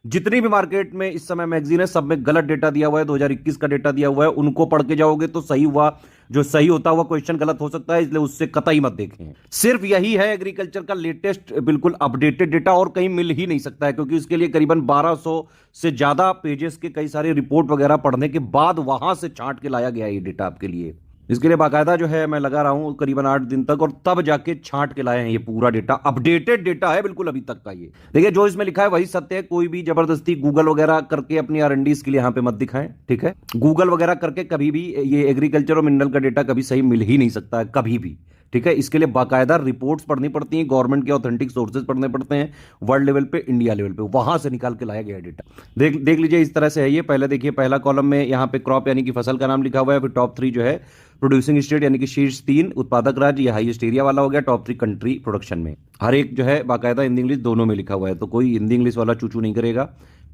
जितनी भी मार्केट में इस समय मैगजीन है, सब में गलत डेटा दिया हुआ है, 2021 का डेटा दिया हुआ है। उनको पढ़ के जाओगे तो सही हुआ, जो सही होता हुआ क्वेश्चन गलत हो सकता है, इसलिए उससे कतई मत देखें। सिर्फ यही है एग्रीकल्चर का लेटेस्ट बिल्कुल अपडेटेड डेटा, और कहीं मिल ही नहीं सकता है, क्योंकि इसके लिए करीबन 1200 से ज्यादा पेजेस के कई सारे रिपोर्ट वगैरह पढ़ने के बाद वहां से छांट के लाया गया ये डेटा आपके लिए। इसके लिए बाकायदा जो है मैं लगा रहा हूं करीबन 8 दिन तक, और तब जाके छांट के लाए हैं ये पूरा डेटा। अपडेटेड डेटा है बिल्कुल अभी तक का ये। देखिए, जो इसमें लिखा है वही सत्य है। कोई भी जबरदस्ती गूगल वगैरह करके अपनी R&D के लिए यहां पे मत दिखाएं, ठीक है। गूगल वगैरह करके कभी भी ये एग्रीकल्चर और मिनरल का डेटा कभी सही मिल ही नहीं सकता है, कभी भी, ठीक है। इसके लिए बाकायदा रिपोर्ट्स पढ़नी पड़ती हैं, गवर्नमेंट के ऑथेंटिक सोर्सेज पढ़ने पड़ते हैं, वर्ल्ड लेवल पे, इंडिया लेवल पे, वहां से निकाल के लाया गया डेटा। देख लीजिए, इस तरह से है ये। पहले देखिए, पहला कॉलम में यहाँ पे क्रॉप यानी कि फसल का नाम लिखा हुआ है। फिर टॉप 3 जो है प्रोड्यूसिंग स्टेट यानी कि शीर्ष 3 उत्पादक राज्य, ये हाईएस्ट एरिया वाला हो गया। टॉप 3 कंट्री प्रोडक्शन में, हर एक जो है बाकायदा हिंदी इंग्लिश दोनों में लिखा हुआ है, तो कोई हिंदी इंग्लिश वाला चूचू नहीं करेगा।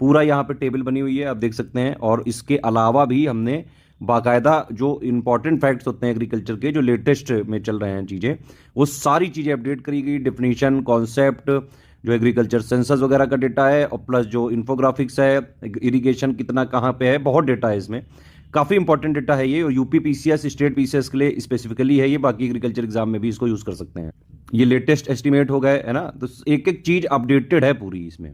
पूरा यहाँ पे टेबल बनी हुई है, आप देख सकते हैं। और इसके अलावा भी हमने बाकायदा जो इंपॉर्टेंट फैक्ट्स होते हैं एग्रीकल्चर के, जो लेटेस्ट में चल रहे हैं चीज़ें, वो सारी चीज़ें अपडेट करी गई। डिफिनीशन, कॉन्सेप्ट, जो एग्रीकल्चर सेंसस वगैरह का डेटा है, और प्लस जो इन्फोग्राफिक्स है, इरिगेशन कितना कहाँ पे है, बहुत डेटा है इसमें। काफ़ी इंपॉर्टेंट डेटा है ये, और यूपी पीसीएस, स्टेट पीसीएस के लिए स्पेसिफिकली है ये। बाकी एग्रीकल्चर एग्जाम में भी इसको यूज़ कर सकते हैं। ये लेटेस्ट एस्टिमेट हो गए, है ना। तो एक एक चीज़ अपडेटेड है पूरी इसमें।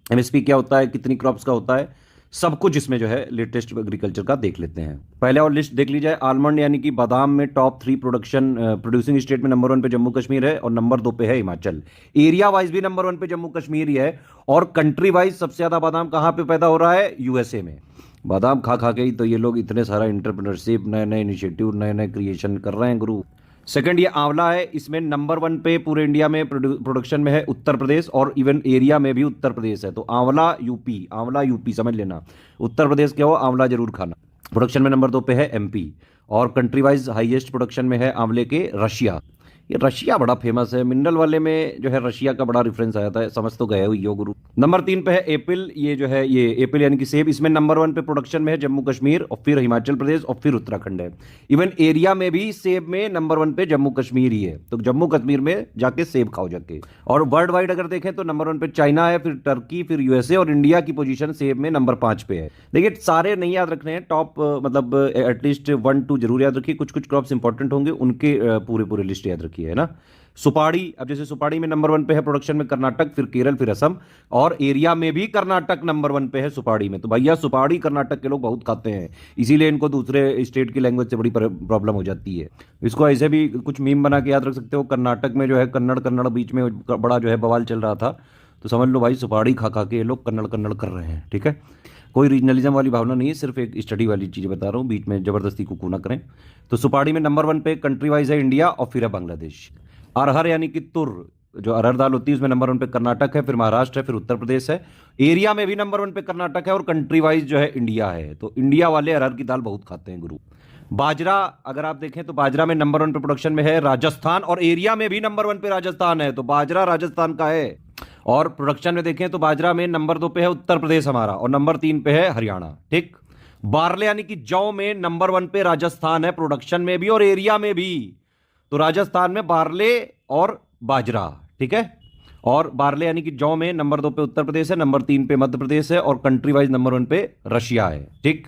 एमएसपी क्या होता है, कितनी क्रॉप्स का होता है, सब कुछ इसमें जो है लेटेस्ट एग्रीकल्चर का देख लेते हैं। पहले और लिस्ट देख लीजिए। आलमंड यानी कि बादाम में टॉप 3 प्रोड्यूसिंग स्टेट में नंबर 1 पे जम्मू कश्मीर है, और नंबर 2 पे है हिमाचल। एरिया वाइज भी नंबर 1 पे जम्मू कश्मीर ही है, और कंट्री वाइज सबसे ज्यादा बादाम कहाँ पे पैदा हो रहा है, यूएसए में। बादाम खा खा के ही तो ये लोग इतने सारा इंटरप्रेन्योरशिप, नए नए इनिशिएटिव, नए नए क्रिएशन कर रहे हैं गुरु। सेकंड, ये आंवला है। इसमें नंबर 1 पे पूरे इंडिया में प्रोडक्शन में है उत्तर प्रदेश, और इवन एरिया में भी उत्तर प्रदेश है। तो आंवला यूपी समझ लेना। उत्तर प्रदेश क्या हो, आंवला जरूर खाना। प्रोडक्शन में नंबर 2 पे है एमपी, और कंट्री वाइज हाईएस्ट प्रोडक्शन में है आंवले के रशिया। ये रशिया बड़ा फेमस है, मिनरल वाले में जो है रशिया का बड़ा रेफरेंस आया था, समझ तो गए हो यो गुरु। नंबर 3 पे है एप्पल। ये जो है ये एप्पल यानी कि सेब, इसमें नंबर 1 पे प्रोडक्शन में है जम्मू कश्मीर, और फिर हिमाचल प्रदेश, और फिर उत्तराखंड है। इवन एरिया में भी सेब में नंबर 1 पे जम्मू कश्मीर ही है, तो जम्मू कश्मीर में जाके सेब खाओ जाके। और वर्ल्ड वाइड अगर देखें तो नंबर 1 पे चाइना है, फिर टर्की, फिर यूएसए, और इंडिया की पोजीशन सेब में नंबर 5 पे है। देखिए, सारे नहीं याद रखने हैं, टॉप मतलब एटलीस्ट 1-2 जरूर याद रखिए। कुछ कुछ क्रॉप्स इंपॉर्टेंट होंगे, उनके पूरे पूरे लिस्ट याद रखिए, है ना। सुपाड़ी, अब जैसे सुपाड़ी में नंबर 1 पे है प्रोडक्शन में कर्नाटक, फिर केरल, फिर असम, और एरिया में भी कर्नाटक नंबर 1 पे है सुपाड़ी में। तो भैया सुपाड़ी कर्नाटक के लोग बहुत खाते हैं, इसीलिए इनको दूसरे स्टेट की लैंग्वेज से बड़ी प्रॉब्लम हो जाती है। इसको ऐसे भी कुछ मीम बना के याद रख सकते हो। कर्नाटक में जो है कन्नड़ बीच में बड़ा जो है बवाल चल रहा था, तो समझ लो भाई सुपाड़ी खा खा के ये लोग कन्नड़ कर रहे हैं, ठीक है। कोई रीजनलिज्म वाली भावना नहीं है, सिर्फ एक स्टडी वाली चीज़ बता रहा हूँ, बीच में जबरदस्ती कुकू ना करें। तो सुपाड़ी में नंबर 1 पे कंट्री वाइज है इंडिया, और फिर है बांग्लादेश। अरहर यानी कि तुर, जो अरहर दाल होती है, उसमें नंबर 1 पे कर्नाटक है, फिर महाराष्ट्र है, फिर उत्तर प्रदेश है। एरिया में भी नंबर 1 पे कर्नाटक है, और कंट्री वाइज जो है इंडिया है। तो इंडिया वाले अरहर की दाल बहुत खाते हैं गुरु। बाजरा अगर आप देखें तो बाजरा में नंबर 1 पे प्रोडक्शन में है राजस्थान, और एरिया में भी नंबर 1 पे राजस्थान है, तो बाजरा राजस्थान का है। और प्रोडक्शन में देखें तो बाजरा में नंबर 2 पे है उत्तर प्रदेश हमारा, और नंबर 3 पे है हरियाणा, ठीक। बारले यानी कि जौ में नंबर 1 पे राजस्थान है, प्रोडक्शन में भी और एरिया में भी। तो राजस्थान में बारले और बाजरा, ठीक है। और बारले यानी कि जौ में नंबर 2 पे उत्तर प्रदेश है, नंबर 3 पे मध्य प्रदेश है, और कंट्री वाइज नंबर 1 पे रशिया है, ठीक।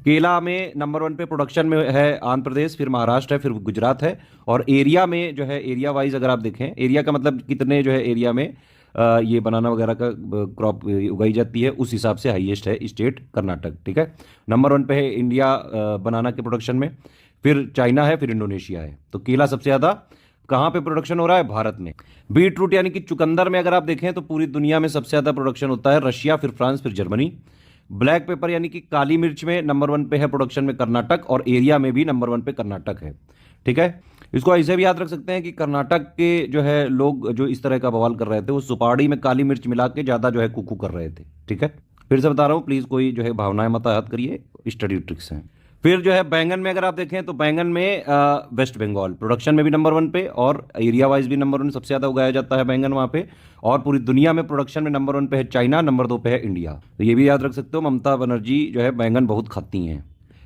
केला में नंबर 1 पे प्रोडक्शन में है आंध्र प्रदेश, फिर महाराष्ट्र है, फिर गुजरात है। और एरिया में जो है, एरिया वाइज अगर आप देखें, एरिया का मतलब कितने जो है एरिया में ये बनाना वगैरह का क्रॉप उगाई जाती है, उस हिसाब से हाईएस्ट है स्टेट कर्नाटक, ठीक है। नंबर 1 पे है इंडिया बनाना के प्रोडक्शन में, फिर चाइना है, फिर इंडोनेशिया है। तो केला सबसे ज़्यादा कहाँ पे प्रोडक्शन हो रहा है, भारत में। बीट रूट यानी कि चुकंदर में अगर आप देखें तो पूरी दुनिया में सबसे ज़्यादा प्रोडक्शन होता है रशिया, फिर फ्रांस, फिर जर्मनी। ब्लैक पेपर यानी कि काली मिर्च में नंबर 1 पे है प्रोडक्शन में कर्नाटक, और एरिया में भी नंबर 1 पे कर्नाटक है, ठीक है। इसको ऐसे भी याद रख सकते हैं कि कर्नाटक के जो है लोग जो इस तरह का बवाल कर रहे थे, वो सुपाड़ी में काली मिर्च मिला के ज़्यादा जो है कुकू कर रहे थे, ठीक है। फिर से बता रहा हूँ, प्लीज़ कोई जो है भावनाएं मत आयात करिए, स्टडी ट्रिक्स हैं। फिर जो है बैंगन में अगर आप देखें तो बैंगन में वेस्ट बंगाल प्रोडक्शन में भी नंबर 1 पे, और एरिया वाइज भी नंबर 1 सबसे ज़्यादा उगाया जाता है बैंगन वहाँ पे। और पूरी दुनिया में प्रोडक्शन में नंबर 1 पे है चाइना, नंबर 2 पे है इंडिया। तो ये भी याद रख सकते हो, ममता बनर्जी जो है बैंगन बहुत खाती हैं।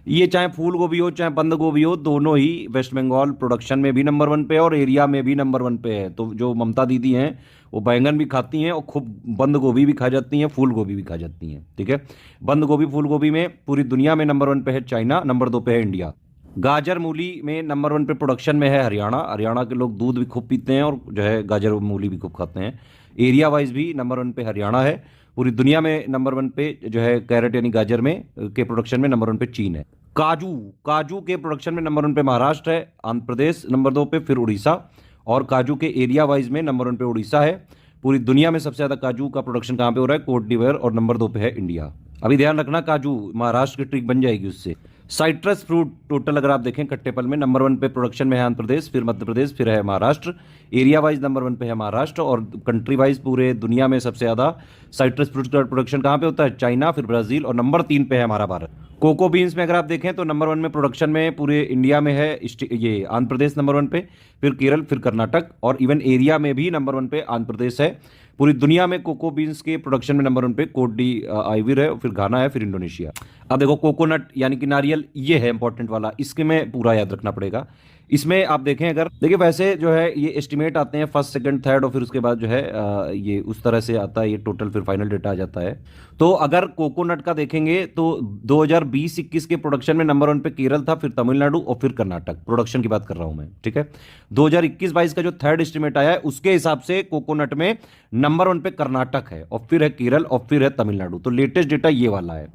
ये चाहे फूल गोभी हो चाहे बंद गोभी हो, दोनों ही वेस्ट बंगाल प्रोडक्शन में भी नंबर वन पे है और एरिया में भी नंबर वन पे है। तो जो ममता दीदी हैं वो बैंगन भी खाती हैं और खूब बंद गोभी भी खा जाती हैं, फूल गोभी भी खा जाती हैं। ठीक है, बंद गोभी फूल गोभी में पूरी दुनिया में नंबर वन पे है चाइना, नंबर दो पे है इंडिया। गाजर मूली में नंबर वन पे प्रोडक्शन में है हरियाणा। हरियाणा के लोग दूध भी खूब पीते हैं और जो है गाजर मूली भी खूब खाते हैं। एरिया वाइज भी नंबर वन पे हरियाणा है। पूरी दुनिया में नंबर वन पे जो है कैरेट यानी गाजर में के प्रोडक्शन में नंबर वन पे चीन है। काजू, काजू के प्रोडक्शन में नंबर वन पे महाराष्ट्र है, आंध्र प्रदेश नंबर दो पे, फिर उड़ीसा। और काजू के एरिया वाइज में नंबर वन पे उड़ीसा है। पूरी दुनिया में सबसे ज्यादा काजू का प्रोडक्शन कहाँ पे हो रहा है? कोट डिवायर, और नंबर दो पे है इंडिया। अभी ध्यान रखना, काजू महाराष्ट्र की ट्रिक बन जाएगी उससे। साइट्रस फ्रूट टोटल अगर आप देखें कट्टे फल में नंबर वन पे प्रोडक्शन में है आंध्र प्रदेश, फिर मध्य प्रदेश, फिर है Maharashtra. Area wise number one पे है महाराष्ट्र, और कंट्री वाइज पूरे दुनिया में सबसे ज्यादा साइट्रस फ्रूट का प्रोडक्शन कहाँ पे होता है? चाइना, फिर ब्राजील, और नंबर तीन पे है हमारा भारत। कोको बीन्स में अगर आप देखें तो नंबर वन में प्रोडक्शन में पूरे इंडिया में है ये आंध्र प्रदेश नंबर वन पे, फिर केरल, फिर कर्नाटक, और इवन एरिया में भी नंबर वन पे आंध्र प्रदेश है। पूरी दुनिया में कोको बीन्स के प्रोडक्शन में नंबर वन पे कोट डी आइवर है, फिर घाना है, फिर इंडोनेशिया। अब देखो कोकोनट यानी कि नारियल, ये है इंपॉर्टेंट वाला, इसके में पूरा याद रखना पड़ेगा। इसमें आप देखें, अगर देखिए वैसे जो है ये एस्टिमेट आते हैं फर्स्ट सेकंड थर्ड, और फिर उसके बाद जो है ये उस तरह से आता है, ये टोटल फिर फाइनल डेटा आ जाता है। तो अगर कोकोनट का देखेंगे तो 2020-21 के प्रोडक्शन में नंबर वन पे केरल था, फिर तमिलनाडु, और फिर कर्नाटक। प्रोडक्शन की बात कर रहा हूं मैं, ठीक है। 2021-22 का जो थर्ड एस्टिमेट आया है उसके हिसाब से कोकोनट में नंबर वन पे कर्नाटक है, और फिर है केरल, और फिर है तमिलनाडु। तो लेटेस्ट डेटा ये वाला है,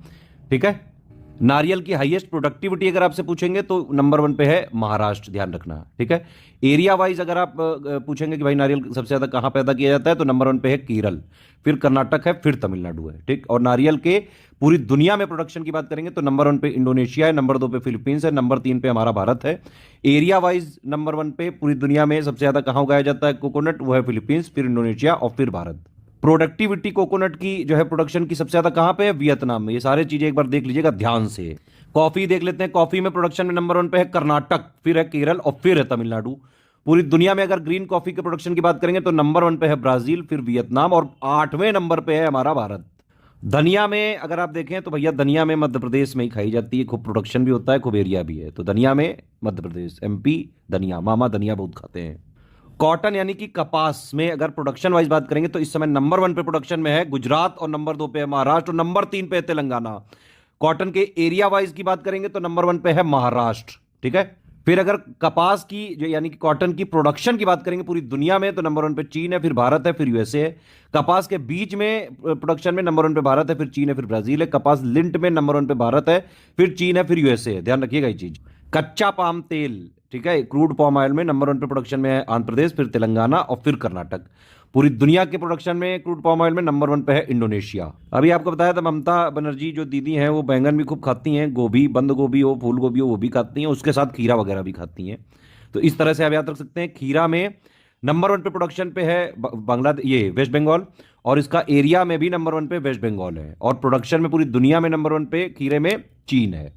ठीक है। नारियल की हाईएस्ट प्रोडक्टिविटी अगर आपसे पूछेंगे तो नंबर वन पे है महाराष्ट्र, ध्यान रखना, ठीक है। एरिया वाइज अगर आप पूछेंगे कि भाई नारियल सबसे ज्यादा कहां पैदा किया जाता है, तो नंबर वन पे है केरल, फिर कर्नाटक है, फिर तमिलनाडु है, ठीक। और नारियल के पूरी दुनिया में प्रोडक्शन की बात करेंगे तो नंबर वन पे इंडोनेशिया है, नंबर दो पे फिलीपींस है, नंबर तीन पे हमारा भारत है। एरिया वाइज नंबर वन पे पूरी दुनिया में सबसे ज्यादा कहां उगाया जाता है कोकोनट, वो है फिलीपींस, फिर इंडोनेशिया, और फिर भारत। प्रोडक्टिविटी कोकोनट की जो है प्रोडक्शन की सबसे ज्यादा कहां पे है? वियतनाम में। ये सारे चीजें एक बार देख लीजिएगा ध्यान से। कॉफी देख लेते हैं, कॉफी में प्रोडक्शन में नंबर वन पे है कर्नाटक, फिर है केरल, और फिर है तमिलनाडु। पूरी दुनिया में अगर ग्रीन कॉफी के प्रोडक्शन की बात करेंगे तो नंबर वन पे है ब्राजील, फिर वियतनाम, और आठवें नंबर पे है हमारा भारत। धनिया में अगर आप देखें तो भैया धनिया में मध्य प्रदेश में ही खाई जाती है, खूब प्रोडक्शन भी होता है, खूब एरिया भी है। तो धनिया में मध्य प्रदेश, एमपी धनिया, मामा धनिया बहुत खाते हैं। कॉटन यानी कि कपास में अगर प्रोडक्शन वाइज बात करेंगे तो इस समय नंबर वन पे प्रोडक्शन में है गुजरात, और नंबर दो पे है महाराष्ट्र, और नंबर तीन पे है तेलंगाना। कॉटन के एरिया वाइज की बात करेंगे तो नंबर वन पे है महाराष्ट्र, ठीक है। फिर अगर कपास की जो यानी कि कॉटन की प्रोडक्शन की बात करेंगे पूरी दुनिया में तो नंबर वन पे चीन है, फिर भारत है, फिर यूएसए है। कपास के बीज में प्रोडक्शन में नंबर वन पे भारत है, फिर चीन है, फिर ब्राजील है। कपास लिंट में नंबर वन पे भारत है, फिर चीन है, फिर यूएसए है। ध्यान रखिएगा ये चीज। कच्चा पाम तेल, ठीक है, क्रूड पाम ऑयल में नंबर वन पे प्रोडक्शन में है आंध्र प्रदेश, फिर तेलंगाना, और फिर कर्नाटक। पूरी दुनिया के प्रोडक्शन में क्रूड पाम ऑयल में नंबर वन पे है इंडोनेशिया। अभी आपको बताया था ममता बनर्जी जो दीदी हैं वो बैंगन भी खूब खाती हैं, गोभी, बंद गोभी हो, फूल गोभी हो, वो भी खाती हैं, उसके साथ खीरा वगैरह भी खाती हैं। तो इस तरह से आप याद रख सकते हैं। खीरा में नंबर वन पे प्रोडक्शन पे है बांग्लादेश, ये वेस्ट बंगाल, और इसका एरिया में भी नंबर वन पे वेस्ट बंगाल है, और प्रोडक्शन में पूरी दुनिया में नंबर वन पे खीरे में चीन है।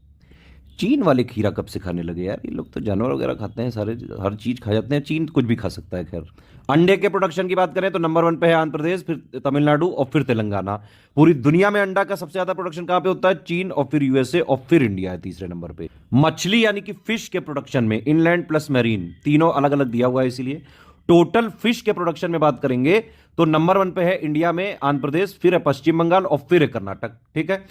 चीन वाले खीरा कब से खाने लगे यार? ये लोग तो जानवर वगैरह खाते हैं, सारे हर चीज खा जाते हैं, चीन कुछ भी खा सकता है। खैर, अंडे के प्रोडक्शन की बात करें तो नंबर वन पे है आंध्र प्रदेश, फिर तमिलनाडु, और फिर तेलंगाना। पूरी दुनिया में अंडा का सबसे ज्यादा प्रोडक्शन कहां पे होता है? चीन, और फिर यूएसए, और फिर इंडिया है तीसरे नंबर पे। मछली यानी कि फिश के प्रोडक्शन में इनलैंड प्लस मैरीन तीनों अलग अलग दिया हुआ है, इसीलिए टोटल फिश के प्रोडक्शन में बात करेंगे तो नंबर वन पे है इंडिया में आंध्र प्रदेश, फिर है पश्चिम बंगाल, और फिर है कर्नाटक, ठीक है।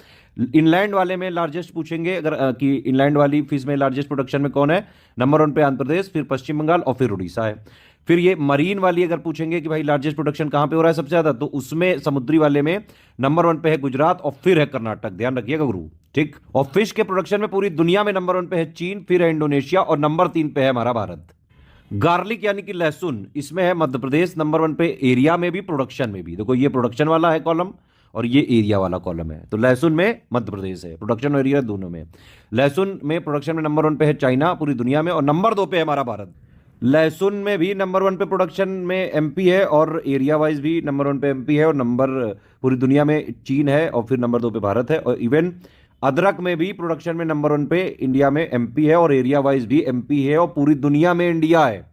इनलैंड वाले में लार्जेस्ट पूछेंगे अगर कि इनलैंड वाली फिश में लार्जेस्ट प्रोडक्शन में कौन है, नंबर वन पे आंध्र प्रदेश, फिर पश्चिम बंगाल, और फिर उड़ीसा है। फिर ये मरीन वाली अगर पूछेंगे कि भाई लार्जेस्ट प्रोडक्शन कहां पे हो रहा है सबसे ज्यादा, तो उसमें समुद्री वाले में नंबर वन पे है गुजरात, और फिर है कर्नाटक, ध्यान रखिएगा गुरु, ठीक। और फिश के प्रोडक्शन में पूरी दुनिया में नंबर वन पे है चीन, फिर है इंडोनेशिया, और नंबर तीन पे है हमारा भारत। गार्लिक यानी कि लहसुन, इसमें है मध्य प्रदेश नंबर वन पे, एरिया में भी प्रोडक्शन में भी। देखो ये प्रोडक्शन वाला है कॉलम, और ये एरिया वाला कॉलम है। तो लहसुन में मध्य प्रदेश है, प्रोडक्शन और एरिया दोनों में। लहसुन में प्रोडक्शन में नंबर वन पे है चाइना पूरी दुनिया में, और नंबर दो पे है हमारा भारत। लहसुन में भी नंबर वन पे प्रोडक्शन में एमपी है, और एरिया वाइज भी नंबर वन पे एमपी है, और नंबर पूरी दुनिया में चीन है, और फिर नंबर दो पे भारत है। और इवन अदरक में भी प्रोडक्शन में नंबर वन पे इंडिया में एमपी है, और एरिया वाइज भी एमपी है, और पूरी दुनिया में इंडिया है।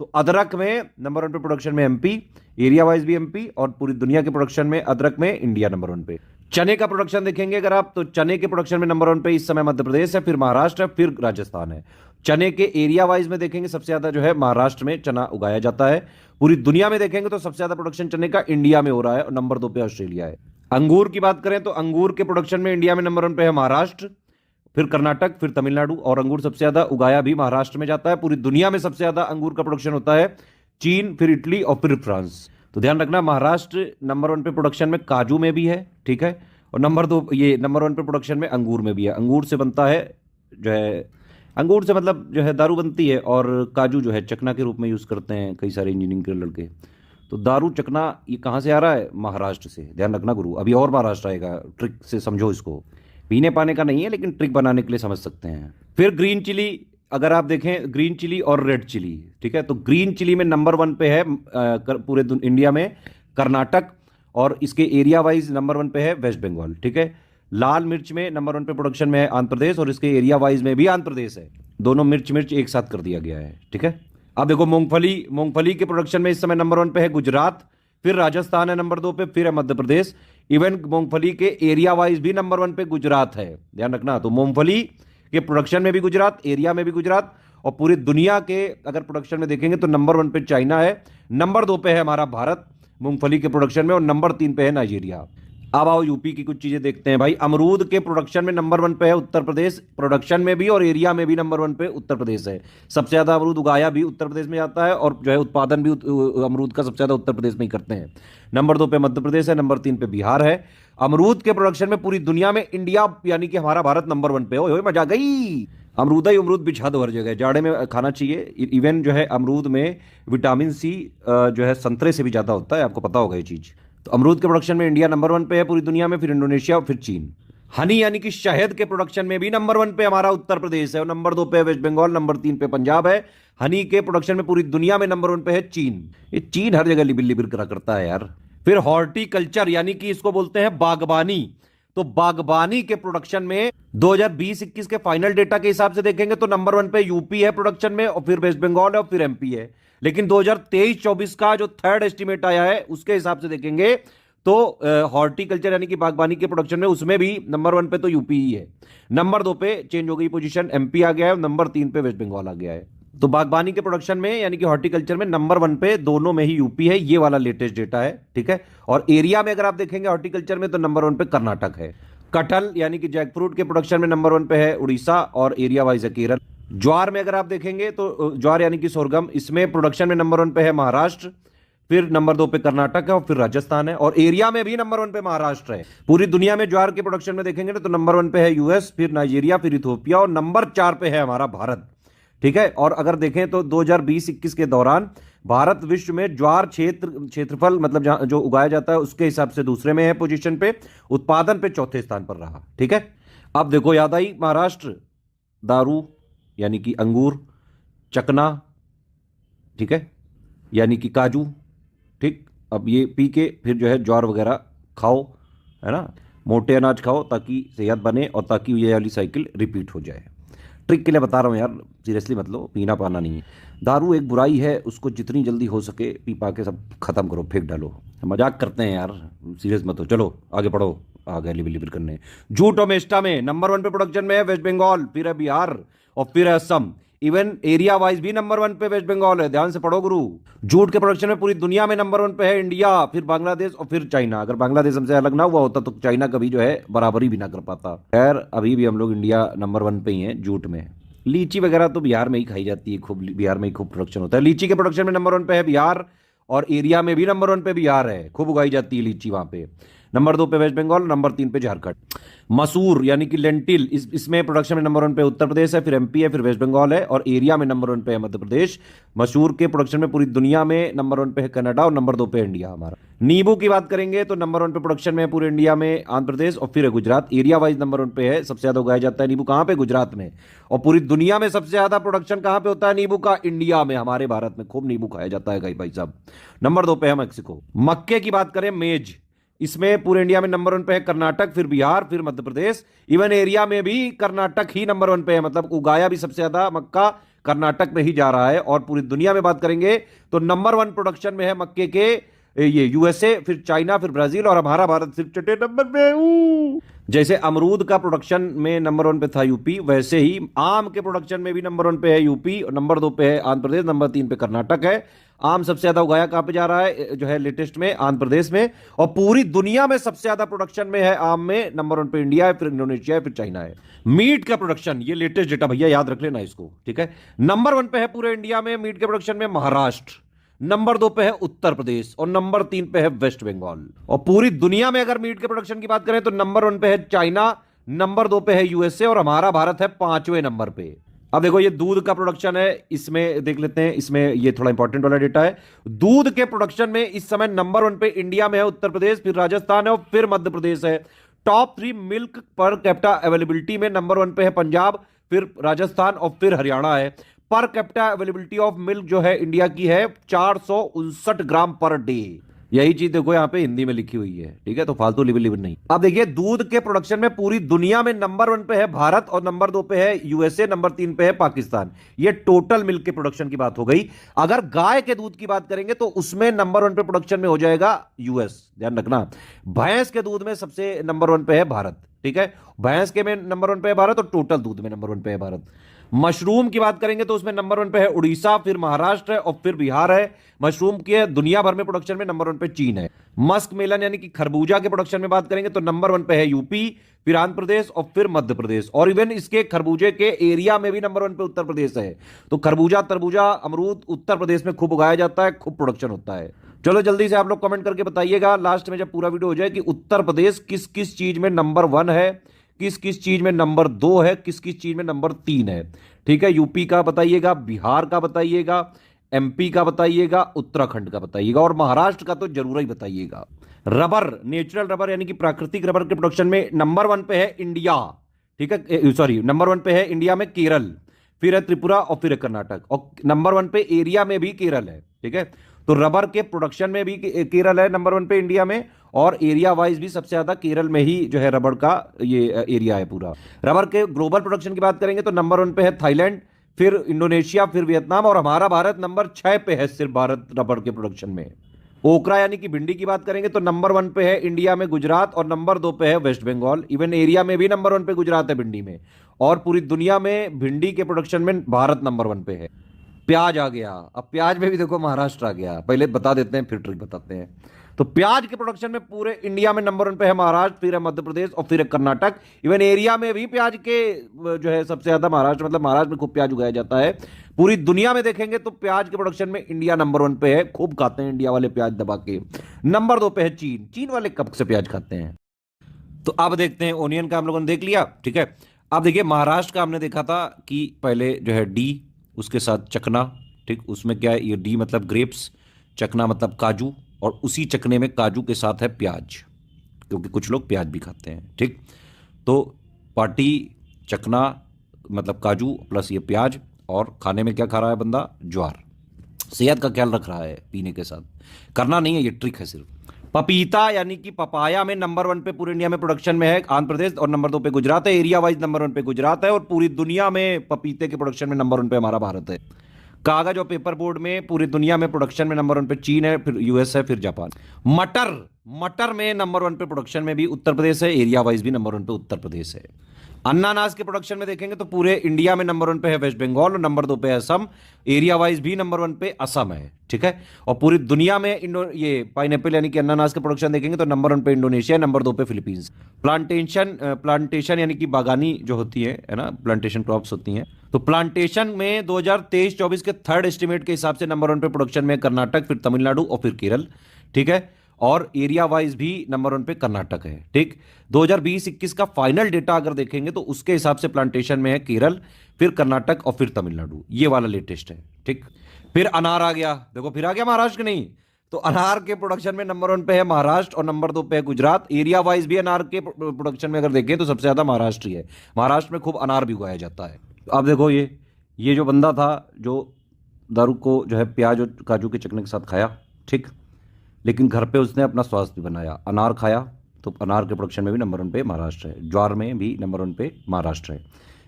तो अदरक में नंबर वन पे प्रोडक्शन में एमपी, एरिया वाइज भी एमपी, और पूरी दुनिया के प्रोडक्शन में अदरक में इंडिया नंबर वन पे। चने का प्रोडक्शन देखेंगे अगर आप, तो चने के प्रोडक्शन में नंबर वन पे इस समय मध्य प्रदेश है, फिर महाराष्ट्र है, फिर राजस्थान है। चने के एरिया वाइज में देखेंगे सबसे ज्यादा जो है महाराष्ट्र में चना उगाया जाता है। पूरी दुनिया में देखेंगे तो सबसे ज्यादा प्रोडक्शन चने का इंडिया में हो रहा है और नंबर 2 पे ऑस्ट्रेलिया है। अंगूर की बात करें तो अंगूर के प्रोडक्शन में इंडिया में नंबर 1 पे है महाराष्ट्र, फिर कर्नाटक, फिर तमिलनाडु, और अंगूर सबसे ज्यादा उगाया भी महाराष्ट्र में जाता है। पूरी दुनिया में सबसे ज्यादा अंगूर का प्रोडक्शन होता है चीन, फिर इटली और फिर फ्रांस। तो ध्यान रखना, महाराष्ट्र नंबर 1 पे प्रोडक्शन में काजू में भी है, ठीक है, और नंबर 2 ये नंबर 1 पे प्रोडक्शन में अंगूर में भी है। अंगूर से बनता है जो है, अंगूर से मतलब जो है दारू बनती है, और काजू जो है चकना के रूप में यूज़ करते हैं कई सारे इंजीनियरिंग के लड़के। तो दारू चकना ये कहाँ से आ रहा है? महाराष्ट्र से। ध्यान रखना गुरु, अभी और महाराष्ट्र आएगा, ट्रिक से समझो इसको, पीने पाने का नहीं है लेकिन ट्रिक बनाने के लिए समझ सकते हैं। फिर ग्रीन चिली अगर आप देखें, ग्रीन चिली और रेड चिली, ठीक है, तो ग्रीन चिली में नंबर 1 पे है पूरे इंडिया में कर्नाटक, और इसके एरिया वाइज नंबर 1 पे है वेस्ट बंगाल, ठीक है। लाल मिर्च में नंबर 1 पे प्रोडक्शन में है आंध्र प्रदेश, और इसके एरिया वाइज में भी आंध्र प्रदेश है। दोनों मिर्च एक साथ कर दिया गया है, ठीक है। अब देखो मूंगफली के प्रोडक्शन में इस समय नंबर 1 पे है गुजरात, फिर राजस्थान है नंबर 2 पे, फिर है मध्य प्रदेश। इवन मूंगफली के एरिया वाइज भी नंबर 1 पे गुजरात है, ध्यान रखना। तो मूंगफली के प्रोडक्शन में भी गुजरात, एरिया में भी गुजरात, और पूरी दुनिया के अगर प्रोडक्शन में देखेंगे तो नंबर 1 पे चाइना है, नंबर 2 पे है हमारा भारत मूंगफली के प्रोडक्शन में, और नंबर 3 पे है नाइजीरिया। अब आओ यूपी की कुछ चीजें देखते हैं भाई। अमरूद के प्रोडक्शन में नंबर 1 पे है उत्तर प्रदेश, प्रोडक्शन में भी और एरिया में भी नंबर 1 पे उत्तर प्रदेश है। सबसे ज्यादा अमरूद उगाया भी उत्तर प्रदेश में जाता है, और जो है उत्पादन भी अमरूद का सबसे ज्यादा उत्तर प्रदेश में ही करते हैं। नंबर 2 पे मध्य प्रदेश है, नंबर 3 पे बिहार है। अमरूद के प्रोडक्शन में पूरी दुनिया में इंडिया यानी कि हमारा भारत नंबर 1 पे। ओए मजा गई, अमरूद ही अमरूद बिछा दो हर जगह, जाड़े में खाना चाहिए। इवन जो है अमरूद में विटामिन सी जो है संतरे से भी ज्यादा होता है, आपको पता होगा ये चीज। तो अमरूद के प्रोडक्शन में इंडिया नंबर 1 पे है पूरी दुनिया में, फिर इंडोनेशिया, फिर चीन। हनी यानी कि शहद के प्रोडक्शन में भी नंबर 1 पे हमारा उत्तर प्रदेश है, और नंबर 2 पे वेस्ट बंगाल, नंबर 3 पे पंजाब है। हनी के प्रोडक्शन में पूरी दुनिया में नंबर 1 पे है चीन। ये चीन हर जगह लिबिल लिबिल करा करता है यार। फिर हॉर्टिकल्चर यानी कि इसको बोलते हैं बागबानी। तो बागबानी के प्रोडक्शन में 2020-21 के फाइनल डेटा के हिसाब से देखेंगे तो नंबर 1 पे यूपी है प्रोडक्शन में, और फिर वेस्ट बंगाल है, और फिर एमपी है। लेकिन 2023-24 का जो थर्ड एस्टिमेट आया है उसके हिसाब से देखेंगे तो हॉर्टिकल्चर यानी कि बागबानी के प्रोडक्शन में उसमें भी नंबर 1 पे तो यूपी ही है, नंबर 2 पे चेंज हो गई पोजीशन, एमपी आ गया है, नंबर 3 पे वेस्ट बंगाल आ गया है। तो बागबानी के प्रोडक्शन में यानी कि हॉर्टिकल्चर में नंबर 1 पे दोनों में ही यूपी है, ये वाला लेटेस्ट डेटा है, ठीक है। और एरिया में अगर आप देखेंगे हॉर्टिकल्चर में तो नंबर 1 पे कर्नाटक है। कटहल यानी कि जैकफ्रूट के प्रोडक्शन में नंबर 1 पे है उड़ीसा, और एरिया वाइज है केरल। ज्वार में अगर आप देखेंगे तो ज्वार यानी कि सोरगम, इसमें प्रोडक्शन में नंबर 1 पे है महाराष्ट्र, फिर नंबर 2 पे कर्नाटक है, और फिर राजस्थान है, और एरिया में भी नंबर 1 पे महाराष्ट्र है। पूरी दुनिया में ज्वार के प्रोडक्शन में देखेंगे ना तो नंबर 1 पे है यूएस, फिर नाइजीरिया, फिर इथोपिया, और नंबर 4 पे है हमारा भारत, ठीक है। और अगर देखें तो 2020-21 के दौरान भारत विश्व में ज्वार क्षेत्रफल मतलब जो उगाया जाता है उसके हिसाब से दूसरे में है पोजीशन पे, उत्पादन पे चौथे स्थान पर रहा, ठीक है। अब देखो याद आई महाराष्ट्र, दारू यानी कि अंगूर, चकना, ठीक है, यानी कि काजू, ठीक। अब ये पी के फिर जो है ज्वार वगैरह खाओ, है ना, मोटे अनाज खाओ ताकि सेहत बने और ताकि ये वाली साइकिल रिपीट हो जाए। ट्रिक के लिए बता रहा हूँ यार, सीरियसली मत लो, पीना पाना नहीं है। दारू एक बुराई है, उसको जितनी जल्दी हो सके पी पा के सब खत्म करो, फेंक डालो। मजाक करते हैं यार, सीरियस मत हो। चलो आगे बढ़ो, आ गए लिबिल लिबिल करने। जूट और मेस्टा में नंबर 1 पे प्रोडक्शन में है वेस्ट बंगाल, फिर है बिहार, और फिर है असम। इवन एरिया वाइज भी नंबर 1 पे वेस्ट बंगाल है, ध्यान से पढ़ो गुरु। जूट के प्रोडक्शन में पूरी दुनिया में नंबर 1 पे है इंडिया, फिर बांग्लादेश, और फिर चाइना। अगर बांग्लादेश हमसे अलग ना हुआ होता तो चाइना कभी जो है बराबरी भी ना कर पाता। खैर अभी भी हम लोग इंडिया नंबर 1 पे ही हैं जूट में। लीची वगैरह तो बिहार में ही खाई जाती है खूब, बिहार में ही खूब प्रोडक्शन होता है। लीची के प्रोडक्शन में नंबर 1 पे है बिहार, और एरिया में भी नंबर 1 पे बिहार है, खूब उगाई जाती है लीची वहां पे। नंबर 2 पे वेस्ट बंगाल, नंबर 3 पे झारखंड। मसूर यानी कि लेंटिल, इसमें प्रोडक्शन में नंबर 1 पे उत्तर प्रदेश है, फिर एमपी है, फिर वेस्ट बंगाल है, और एरिया में नंबर 1 पे है मध्य प्रदेश। मसूर के प्रोडक्शन में पूरी दुनिया में नंबर 1 पे है कनाडा, और नंबर 2 पे इंडिया हमारा। नींबू की बात करेंगे तो नंबर 1 पे प्रोडक्शन में है पूरे इंडिया में आंध्र प्रदेश, और फिर है गुजरात। एरिया वाइज नंबर 1 पे है, सबसे ज्यादा उगाया जाता है नींबू कहां पे? गुजरात में। और पूरी दुनिया में सबसे ज्यादा प्रोडक्शन कहां पे होता है नींबू का? इंडिया में, हमारे भारत में खूब नींबू खाया जाता है भाई साहब। नंबर 2 पे है मैक्सिको। मक्के की बात करें, मेज, इसमें पूरे इंडिया में नंबर 1 पे है कर्नाटक, फिर बिहार, फिर मध्य प्रदेश। इवन एरिया में भी कर्नाटक ही नंबर 1 पे है, मतलब उगाया भी सबसे ज्यादा मक्का कर्नाटक में ही जा रहा है। और पूरी दुनिया में बात करेंगे तो नंबर 1 प्रोडक्शन में है मक्के के ये यूएसए, फिर चाइना, फिर ब्राजील, और हमारा भारत सिर्फ छठे नंबर पे। जैसे अमरूद का प्रोडक्शन में नंबर 1 पे था यूपी, वैसे ही आम के प्रोडक्शन में भी नंबर 1 पे है यूपी, और नंबर 2 पे है आंध्र प्रदेश, नंबर 3 पे कर्नाटक है। आम सबसे ज्यादा उगाया कहां पे जा रहा है, जो है लेटेस्ट में आंध्र प्रदेश में, और पूरी दुनिया में सबसे ज्यादा प्रोडक्शन में है आम में, नंबर 1 पे इंडिया है, फिर इंडोनेशिया है, फिर चाइना है। मीट का प्रोडक्शन, ये लेटेस्ट डेटा भैया याद रख लेना इसको, ठीक है। नंबर 1 पे है पूरे इंडिया में मीट के प्रोडक्शन में महाराष्ट्र, नंबर 2 पे है उत्तर प्रदेश, और नंबर 3 पे है वेस्ट बंगाल। और पूरी दुनिया में अगर मीट के प्रोडक्शन की बात करें तो नंबर 1 पे है चाइना, नंबर 2 पे है यूएसए, और हमारा भारत है 5वें नंबर पे। अब देखो ये दूध का प्रोडक्शन है, इसमें देख लेते हैं, इसमें ये थोड़ा इंपॉर्टेंट वाला डेटा है। दूध के प्रोडक्शन में इस समय नंबर 1 पे इंडिया में है उत्तर प्रदेश, फिर राजस्थान है, और फिर मध्य प्रदेश है। Top 3 milk per capita availability में नंबर 1 पे है पंजाब, फिर राजस्थान, और फिर हरियाणा है। Per capita availability of milk जो है इंडिया की है 459 ग्राम पर डे। यही चीज देखो यहां पे हिंदी में लिखी हुई है, ठीक है, तो फालतू लिवर लिवर नहीं। अब देखिए दूध के प्रोडक्शन में पूरी दुनिया में नंबर 1 पे है भारत, और नंबर 2 पे है यूएसए, नंबर 3 पे है पाकिस्तान। ये टोटल मिल्क के प्रोडक्शन की बात हो गई। अगर गाय के दूध की बात करेंगे तो उसमें नंबर 1 पे प्रोडक्शन में हो जाएगा यूएस, ध्यान रखना। भैंस के दूध में सबसे नंबर 1 पे है भारत, ठीक है, भैंस के में नंबर 1 पे है भारत, और टोटल दूध में नंबर 1 पे है भारत। मशरूम की बात करेंगे तो उसमें नंबर 1 पे है उड़ीसा, फिर महाराष्ट्र है, और फिर बिहार है। मशरूम के दुनिया भर में प्रोडक्शन में नंबर 1 पे चीन है। मस्क मेलन यानी कि खरबूजा के प्रोडक्शन में बात करेंगे तो नंबर 1 पे है यूपी, फिर आंध्र प्रदेश, और फिर मध्य प्रदेश। और इवन इसके खरबूजे के एरिया में भी नंबर 1 पे उत्तर प्रदेश है। तो खरबूजा, तरबूजा, अमरूद उत्तर प्रदेश में खूब उगाया जाता है, खूब प्रोडक्शन होता है। चलो जल्दी से आप लोग कमेंट करके बताइएगा लास्ट में जब पूरा वीडियो हो जाए कि उत्तर प्रदेश किस किस चीज में नंबर 1 है, किस किस चीज में नंबर 2 है, किस किस चीज में नंबर 3 है, ठीक है। यूपी का बताइएगा, बिहार का बताइएगा, एमपी का बताइएगा, उत्तराखंड का बताइएगा, और महाराष्ट्र का तो जरूर ही बताइएगा। रबर, नेचुरल रबर यानी कि प्राकृतिक रबर के प्रोडक्शन में नंबर 1 पे है इंडिया, ठीक है, सॉरी नंबर 1 पे है इंडिया में केरल, फिर है त्रिपुरा, और फिर है कर्नाटक, और नंबर 1 पे एरिया में भी केरल है, ठीक है। तो रबर के प्रोडक्शन में भी केरल है नंबर 1 पे इंडिया में, और एरिया वाइज भी सबसे ज्यादा केरल में ही जो है रबर का ये एरिया है पूरा। रबर के ग्लोबल प्रोडक्शन की बात करेंगे तो नंबर 1 पे है थाईलैंड, फिर इंडोनेशिया, फिर वियतनाम, और हमारा भारत नंबर 6 पे है सिर्फ भारत रबर के प्रोडक्शन में। ओकरा यानी कि भिंडी की बात करेंगे तो नंबर 1 पे है इंडिया में गुजरात, और नंबर 2 पे है वेस्ट बंगाल। इवन एरिया में भी नंबर 1 पे गुजरात है भिंडी में, और पूरी दुनिया में भिंडी के प्रोडक्शन में भारत नंबर 1 पे है। प्याज आ गया, अब प्याज में भी देखो महाराष्ट्र आ गया, पहले बता देते हैं फिर ट्रिक बताते हैं। तो प्याज के प्रोडक्शन में पूरे इंडिया में नंबर 1 पे है महाराष्ट्र, फिर है मध्य प्रदेश, और फिर है कर्नाटक। इवन एरिया में भी प्याज के जो है सबसे ज्यादा महाराष्ट्र, मतलब महाराष्ट्र में खूब प्याज उगाया जाता है। पूरी दुनिया में देखेंगे तो प्याज के प्रोडक्शन में इंडिया नंबर 1 पे है, खूब खाते हैं इंडिया वाले प्याज दबा के। नंबर 2 पे है चीन, चीन वाले कब से प्याज खाते हैं। तो अब देखते हैं ओनियन का हम लोगों ने देख लिया, ठीक है। अब देखिए महाराष्ट्र का हमने देखा था कि पहले जो है डी, उसके साथ चकना, ठीक, उसमें क्या है, ये डी मतलब ग्रेप्स, चकना मतलब काजू, और उसी चकने में काजू के साथ है प्याज, क्योंकि कुछ लोग प्याज भी खाते हैं, ठीक। तो पार्टी, चकना मतलब काजू प्लस ये प्याज, और खाने में क्या खा रहा है बंदा, ज्वार। सेहत का ख्याल रख रहा है पीने के साथ, करना नहीं है, ये ट्रिक है सिर्फ। पपीता यानी कि पपाया में नंबर 1 पे पूरे इंडिया में प्रोडक्शन में है आंध्र प्रदेश, और नंबर 2 पे गुजरात है। एरिया वाइज नंबर 1 पे गुजरात है, और पूरी दुनिया में पपीते के प्रोडक्शन में नंबर 1 पे हमारा भारत है। कागज और पेपर बोर्ड में पूरी दुनिया में प्रोडक्शन में नंबर 1 पे चीन है, फिर यूएस है, फिर जापान। मटर, मटर में नंबर 1 पे प्रोडक्शन में भी उत्तर प्रदेश है, एरिया वाइज भी नंबर 1 पे उत्तर प्रदेश है। अन्नानास के प्रोडक्शन में देखेंगे तो पूरे इंडिया में नंबर 1 पे है वेस्ट बंगाल, और नंबर 2 पे है असम। एरिया वाइज भी नंबर 1 पे असम है, ठीक है। और पूरी दुनिया में ये पाइनएप्पल यानी कि अन्नानास के प्रोडक्शन देखेंगे तो नंबर 1 पे इंडोनेशिया, नंबर 2 पे फिलीपींस। प्लांटेशन यानी कि बागानी जो होती है ना, प्लांटेशन क्रॉप्स होती हैं, तो प्लांटेशन में 2023-24 के थर्ड एस्टिमेट के हिसाब से नंबर 1 पे प्रोडक्शन में कर्नाटक, फिर तमिलनाडु, और फिर केरल, ठीक है। और एरिया वाइज भी नंबर 1 पे कर्नाटक है, ठीक। 2020-21 का फाइनल डेटा अगर देखेंगे तो उसके हिसाब से प्लांटेशन में है केरल, फिर कर्नाटक, और फिर तमिलनाडु, ये वाला लेटेस्ट है, ठीक। फिर अनार आ गया, देखो फिर आ गया महाराष्ट्र नहीं, तो अनार के प्रोडक्शन में नंबर 1 पे है महाराष्ट्र, और नंबर 2 पे है गुजरात। एरिया वाइज भी अनार के प्रोडक्शन में अगर देखें तो सबसे ज्यादा महाराष्ट्र ही है, महाराष्ट्र में खूब अनार भी उगाया जाता है। तो अब देखो ये जो बंदा था जो दारू को जो है प्याज और काजू के चकने के साथ खाया, ठीक, लेकिन घर पे उसने अपना स्वास्थ्य भी बनाया, अनार खाया, तो अनार के प्रोडक्शन में भी नंबर 1 पे महाराष्ट्र है, ज्वार में भी नंबर 1 पे महाराष्ट्र है।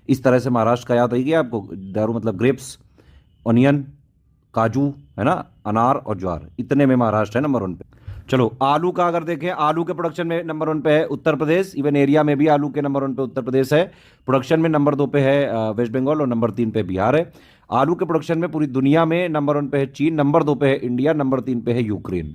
इस तरह से महाराष्ट्र का याद रही आपको, दारू मतलब ग्रेप्स, ऑनियन, काजू है ना, अनार और ज्वार, इतने में महाराष्ट्र है नंबर 1 पे। चलो आलू का अगर देखें, आलू के प्रोडक्शन में नंबर 1 पे है उत्तर प्रदेश, इवन एरिया में भी आलू के नंबर 1 पे उत्तर प्रदेश है। प्रोडक्शन में नंबर 2 पे है वेस्ट बंगाल और नंबर 3 पे बिहार है। आलू के प्रोडक्शन में पूरी दुनिया में नंबर 1 पे है चीन, नंबर 2 पे है इंडिया, नंबर 3 पे है यूक्रेन।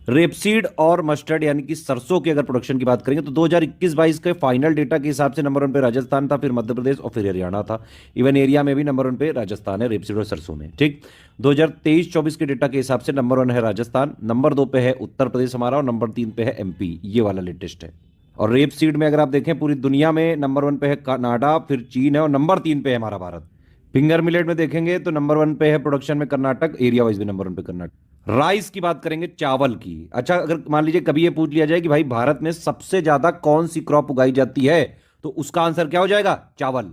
रेपसीड और मस्टर्ड यानी कि सरसों की अगर प्रोडक्शन की बात करेंगे तो 2021-22 के फाइनल डेटा के हिसाब से नंबर 1 पे राजस्थान था, फिर मध्य प्रदेश और फिर हरियाणा था। इवन एरिया में भी नंबर 1 पे राजस्थान है रेपसीड और सरसों में। ठीक, 2023-24 के डेटा के हिसाब से नंबर 1 है राजस्थान, नंबर 2 पे है उत्तर प्रदेश हमारा और नंबर 3 पे है एमपी। ये वाला लेटेस्ट है। और रेपसीड में अगर आप देखें पूरी दुनिया में नंबर 1 पे है कनाडा, फिर चीन है और नंबर 3 पे है हमारा भारत। फिंगर मिलेट में देखेंगे तो नंबर 1 पे है प्रोडक्शन में कर्नाटक, एरिया वाइज भी नंबर 1 पे कर्नाटक। राइस की बात करेंगे, चावल की। अच्छा, अगर मान लीजिए कभी ये पूछ लिया जाए कि भाई भारत में सबसे ज्यादा कौन सी क्रॉप उगाई जाती है, तो उसका आंसर क्या हो जाएगा? चावल।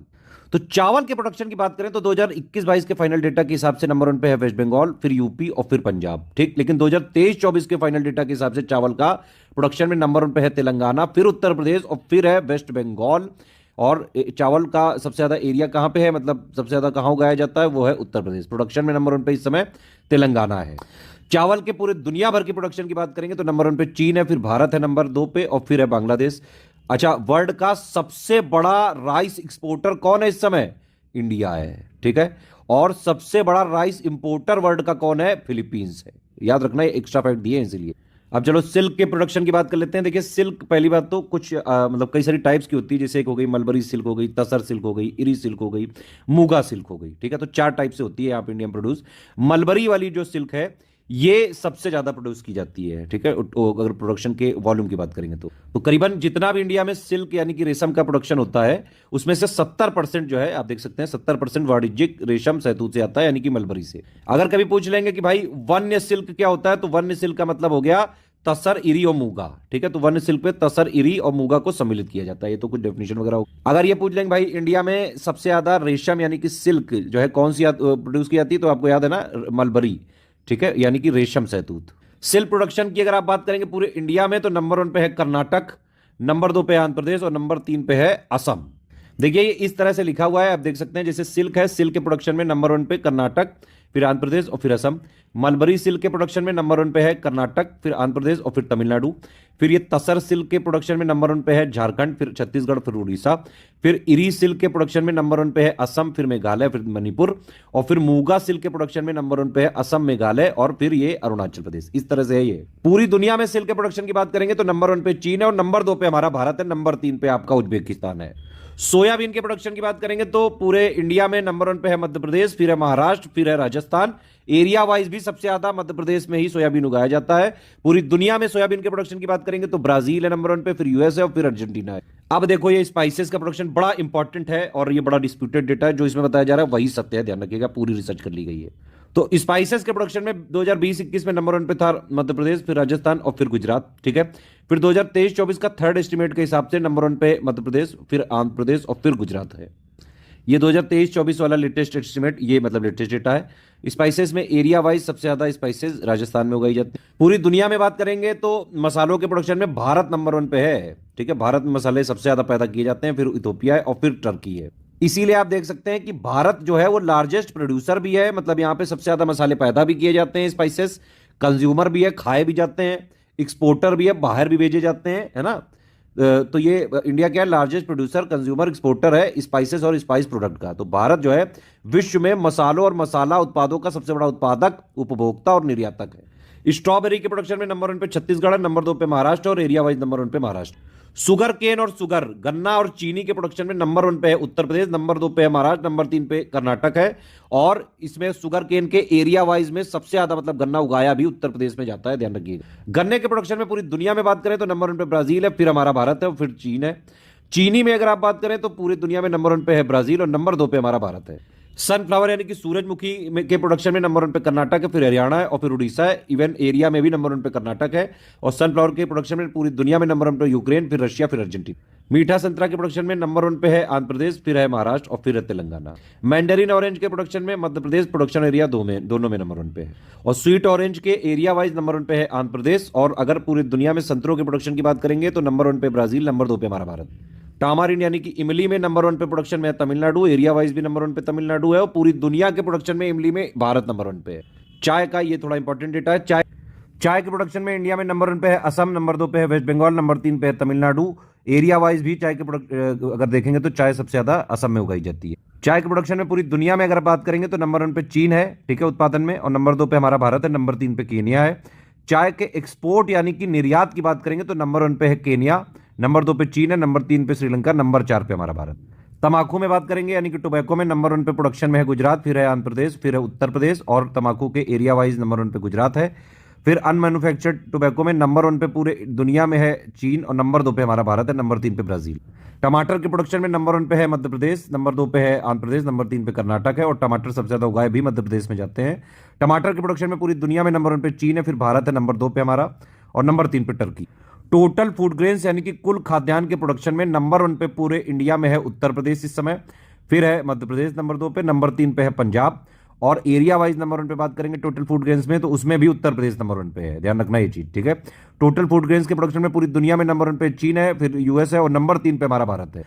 तो चावल के प्रोडक्शन की बात करें तो 2021-22 के फाइनल डेटा के हिसाब से नंबर 1 पे है वेस्ट बंगाल, फिर यूपी और फिर पंजाब। ठीक, लेकिन 2023-24 के फाइनल डेटा के हिसाब से चावल का प्रोडक्शन में नंबर 1 पे है तेलंगाना, फिर उत्तर प्रदेश और फिर है वेस्ट बंगाल। और चावल का सबसे ज्यादा एरिया कहां पे है, मतलब सबसे ज्यादा कहां उगाया जाता है, वो है उत्तर प्रदेश। प्रोडक्शन में नंबर 1 पे इस समय तेलंगाना है। चावल के पूरे दुनिया भर की प्रोडक्शन की बात करेंगे तो नंबर 1 पे चीन है, फिर भारत है नंबर 2 पे और फिर है बांग्लादेश। अच्छा, वर्ल्ड का सबसे बड़ा राइस एक्सपोर्टर कौन है इस समय? इंडिया है। ठीक है, और सबसे बड़ा राइस इंपोर्टर वर्ल्ड का कौन है? फिलीपींस है। याद रखना, ये एक्स्ट्रा फैक्ट दिए इसलिए। अब चलो सिल्क के प्रोडक्शन की बात कर लेते हैं। देखिए सिल्क, पहली बात तो कुछ मतलब कई सारी टाइप्स की होती है, जैसे एक हो गई मलबरी सिल्क हो गई, तसर सिल्क हो गई, इरी सिल्क हो गई, मुगा सिल्क हो गई। ठीक है, तो 4 टाइप से होती है यहाँ पे इंडियन प्रोड्यूस। मलबरी वाली जो सिल्क है ये सबसे ज्यादा प्रोड्यूस की जाती है। ठीक है, अगर प्रोडक्शन के वॉल्यूम की बात करेंगे तो करीबन जितना भी इंडिया में सिल्क यानी कि रेशम का प्रोडक्शन होता है उसमें से 70% जो है, आप देख सकते हैं 70% वाणिज्यिक रेशम शहतूत से आता है, यानी कि मलबरी से। अगर कभी पूछ लेंगे कि भाई वन्य सिल्क क्या होता है, तो वन्य सिल्क का मतलब हो गया तसर, इरी और मूगा। ठीक है, तो वन्य सिल्क पे तसर, इरी और मूगा को सम्मिलित किया जाता है। ये तो कुछ डेफिनेशन वगैरह हो। अगर ये पूछ लेंगे भाई इंडिया में सबसे ज्यादा रेशम यानी कि सिल्क जो है कौन सी प्रोड्यूस की जाती है, तो आपको याद है ना, मलबरी। ठीक है, यानी कि रेशम शहतूत। सिल्क प्रोडक्शन की अगर आप बात करेंगे पूरे इंडिया में तो नंबर 1 पे है कर्नाटक, नंबर 2 पे है आंध्र प्रदेश और नंबर 3 पे है असम। देखिए ये इस तरह से लिखा हुआ है, आप देख सकते हैं। जैसे सिल्क है, सिल्क के प्रोडक्शन में नंबर 1 पे कर्नाटक, फिर आंध्र प्रदेश और फिर असम। मलबरी सिल्क के प्रोडक्शन में नंबर 1 पे है कर्नाटक, फिर आंध्र प्रदेश और फिर तमिलनाडु। फिर ये तसर सिल्क के प्रोडक्शन में नंबर 1 पे है झारखंड, फिर छत्तीसगढ़, फिर उड़ीसा। फिर इरी सिल्क के प्रोडक्शन में नंबर 1 पे है असम, फिर मेघालय, फिर मणिपुर। और फिर मूगा सिल्क के प्रोडक्शन में नंबर 1 पे है असम, मेघालय और फिर ये अरुणाचल प्रदेश। इस तरह से है ये। पूरी दुनिया में सिल्क के प्रोडक्शन की बात करेंगे तो नंबर 1 पे चीन है और नंबर 2 पे हमारा भारत है, नंबर 3 पे आपका उज्बेकिस्तान है। सोयाबीन के प्रोडक्शन की बात करेंगे तो पूरे इंडिया में नंबर 1 पे है मध्य प्रदेश, फिर है महाराष्ट्र, फिर है राजस्थान। एरिया वाइज भी सबसे ज्यादा मध्य प्रदेश में ही सोयाबीन उगाया जाता है। पूरी दुनिया में सोयाबीन के प्रोडक्शन की बात करेंगे तो ब्राजील है नंबर 1 पे, फिर यूएस है और फिर अर्जेंटीना है। अब देखो ये स्पाइसेस का प्रोडक्शन बड़ा इंपॉर्टेंट है और ये बड़ा डिस्प्यूटेड डेटा है। जो इसमें बताया जा रहा है वही सत्य है, ध्यान रखिएगा, पूरी रिसर्च कर ली गई है। तो स्पाइसेस के प्रोडक्शन में 2020-21 में नंबर 1 पे था मध्य प्रदेश, फिर राजस्थान और फिर गुजरात। ठीक है, फिर 2023-24 का थर्ड एस्टिमेट के हिसाब से नंबर 1 पे मध्य प्रदेश, फिर आंध्र प्रदेश और फिर गुजरात है। ये 2023-24 वाला लेटेस्ट एस्टिमेट, ये मतलब लेटेस्ट डेटा है। स्पाइसेस में एरिया वाइज सबसे ज्यादा स्पाइसेस राजस्थान में उगाई जाती है। पूरी दुनिया में बात करेंगे तो मसालों के प्रोडक्शन में भारत नंबर 1 पे है। ठीक है, भारत में मसाले सबसे ज्यादा पैदा किए जाते हैं, फिर इथोपिया है और फिर टर्की है। इसीलिए आप देख सकते हैं कि भारत जो है वो लार्जेस्ट प्रोड्यूसर भी है, मतलब यहां पे सबसे ज्यादा मसाले पैदा भी किए जाते हैं, स्पाइसेस, कंज्यूमर भी है, खाए भी जाते हैं, एक्सपोर्टर भी है, बाहर भी भेजे जाते हैं, है ना। तो ये इंडिया क्या है, लार्जेस्ट प्रोड्यूसर, कंज्यूमर, एक्सपोर्टर है स्पाइसेस और स्पाइस प्रोडक्ट का। तो भारत जो है विश्व में मसालों और मसाला उत्पादों का सबसे बड़ा उत्पादक, उपभोक्ता और निर्यातक है। स्ट्रॉबेरी के प्रोडक्शन में नंबर 1 पे छत्तीसगढ़ है, नंबर 2 पे महाराष्ट्र और एरिया वाइज नंबर 1 पे महाराष्ट्र। सुगर केन और सुगर, गन्ना और चीनी के प्रोडक्शन में नंबर 1 पे है उत्तर प्रदेश, नंबर 2 पे है महाराष्ट्र, नंबर 3 पे कर्नाटक है। और इसमें सुगर केन के एरिया वाइज में सबसे ज्यादा मतलब गन्ना उगाया भी उत्तर प्रदेश में जाता है, ध्यान रखिएगा। गन्ने के प्रोडक्शन में पूरी दुनिया में बात करें तो नंबर 1 पे ब्राजील है, फिर हमारा भारत है और फिर चीन है। चीनी में अगर आप बात करें तो पूरी दुनिया में नंबर 1 पे है ब्राजील और नंबर 2 पे हमारा भारत है। सनफ्लावर यानी कि सूरजमुखी के प्रोडक्शन में नंबर 1 पे कर्नाटक है, फिर हरियाणा है और फिर उड़ीसा है। इवन एरिया में भी नंबर 1 पे कर्नाटक है। और सनफ्लावर के प्रोडक्शन में पूरी दुनिया में नंबर 1 पे यूक्रेन, फिर रशिया, फिर अर्जेंटीना। मीठा संतरा के प्रोडक्शन में नंबर 1 पे है आंध्र प्रदेश, फिर है महाराष्ट्र और फिर है तेलंगाना। मैंडेरिन ऑरेंज के प्रोडक्शन में मध्य प्रदेश प्रोडक्शन एरिया दोनों में नंबर 1 पे है। और स्वीट ऑरेंज के एरिया वाइज नंबर 1 पे है आंध्र प्रदेश। और अगर पूरी दुनिया में संतरों के प्रोडक्शन की बात करेंगे तो नंबर 1 पे ब्राजील, नंबर 2 पे हमारा भारत। टामारिन यानी कि इमली में नंबर 1 पे प्रोडक्शन में है तमिलनाडु, एरिया वाइज भी नंबर 1 पे तमिलनाडु है। और पूरी दुनिया के प्रोडक्शन में इमली में भारत नंबर 1 पे है। चाय का ये थोड़ा इंपॉर्टेंट डेटा है। चाय के प्रोडक्शन में इंडिया में नंबर 1 पे है असम, नंबर 2 पे है वेस्ट बंगाल, नंबर 3 पे है तमिलनाडु। एरिया वाइज भी चाय के प्रोडक्ट अगर देखेंगे तो चाय सबसे ज्यादा असम में उगाई जाती है। चाय के प्रोडक्शन में पूरी दुनिया में अगर बात करेंगे तो नंबर 1 पे चीन है, ठीक है, उत्पादन में, और नंबर 2 पे हमारा भारत है, नंबर 3 पे केनिया है। चाय के एक्सपोर्ट यानी कि निर्यात की बात करेंगे तो नंबर 1 पे है केनिया, नंबर 2 पे चीन है, नंबर 3 पे श्रीलंका, नंबर 4 पे हमारा भारत। तंबाकू में बात करेंगे यानी कि टोबैको में नंबर 1 पे प्रोडक्शन में है गुजरात, फिर है आंध्र प्रदेश, फिर है उत्तर प्रदेश, और तंबाकू के एरिया वाइज नंबर 1 पे गुजरात है। फिर अनमैन्युफैक्चर्ड टोबैको में नंबर 1 पे पूरे दुनिया में है चीन, और नंबर 2 पे हमारा भारत है, नंबर 3 पे ब्राजील। टमाटर के प्रोडक्शन में नंबर 1 पे है मध्य प्रदेश, नंबर 2 पे है आंध्र प्रदेश, नंबर 3 पे कर्नाटक है, और टमाटर सबसे ज्यादा उगाए भी मध्य प्रदेश में जाते हैं। टमाटर के प्रोडक्शन में पूरी दुनिया में नंबर 1 पे चीन है, फिर भारत है नंबर 2 पे हमारा, और नंबर 3 पे टर्की। टोटल फूड ग्रेन्स यानी कि कुल खाद्यान्न के प्रोडक्शन में नंबर 1 पे पूरे इंडिया में है उत्तर प्रदेश इस समय, फिर है मध्य प्रदेश नंबर 2 पे, नंबर 3 पे है पंजाब, और एरिया वाइज नंबर 1 पे बात करेंगे टोटल फूड ग्रेन्स में तो उसमें भी उत्तर प्रदेश नंबर 1 पे है, ध्यान रखना ये चीज, ठीक है। टोटल फूड ग्रेन्स के प्रोडक्शन में पूरी दुनिया में नंबर 1 पे चीन है, फिर यूएस है, और नंबर 3 पे हमारा भारत है।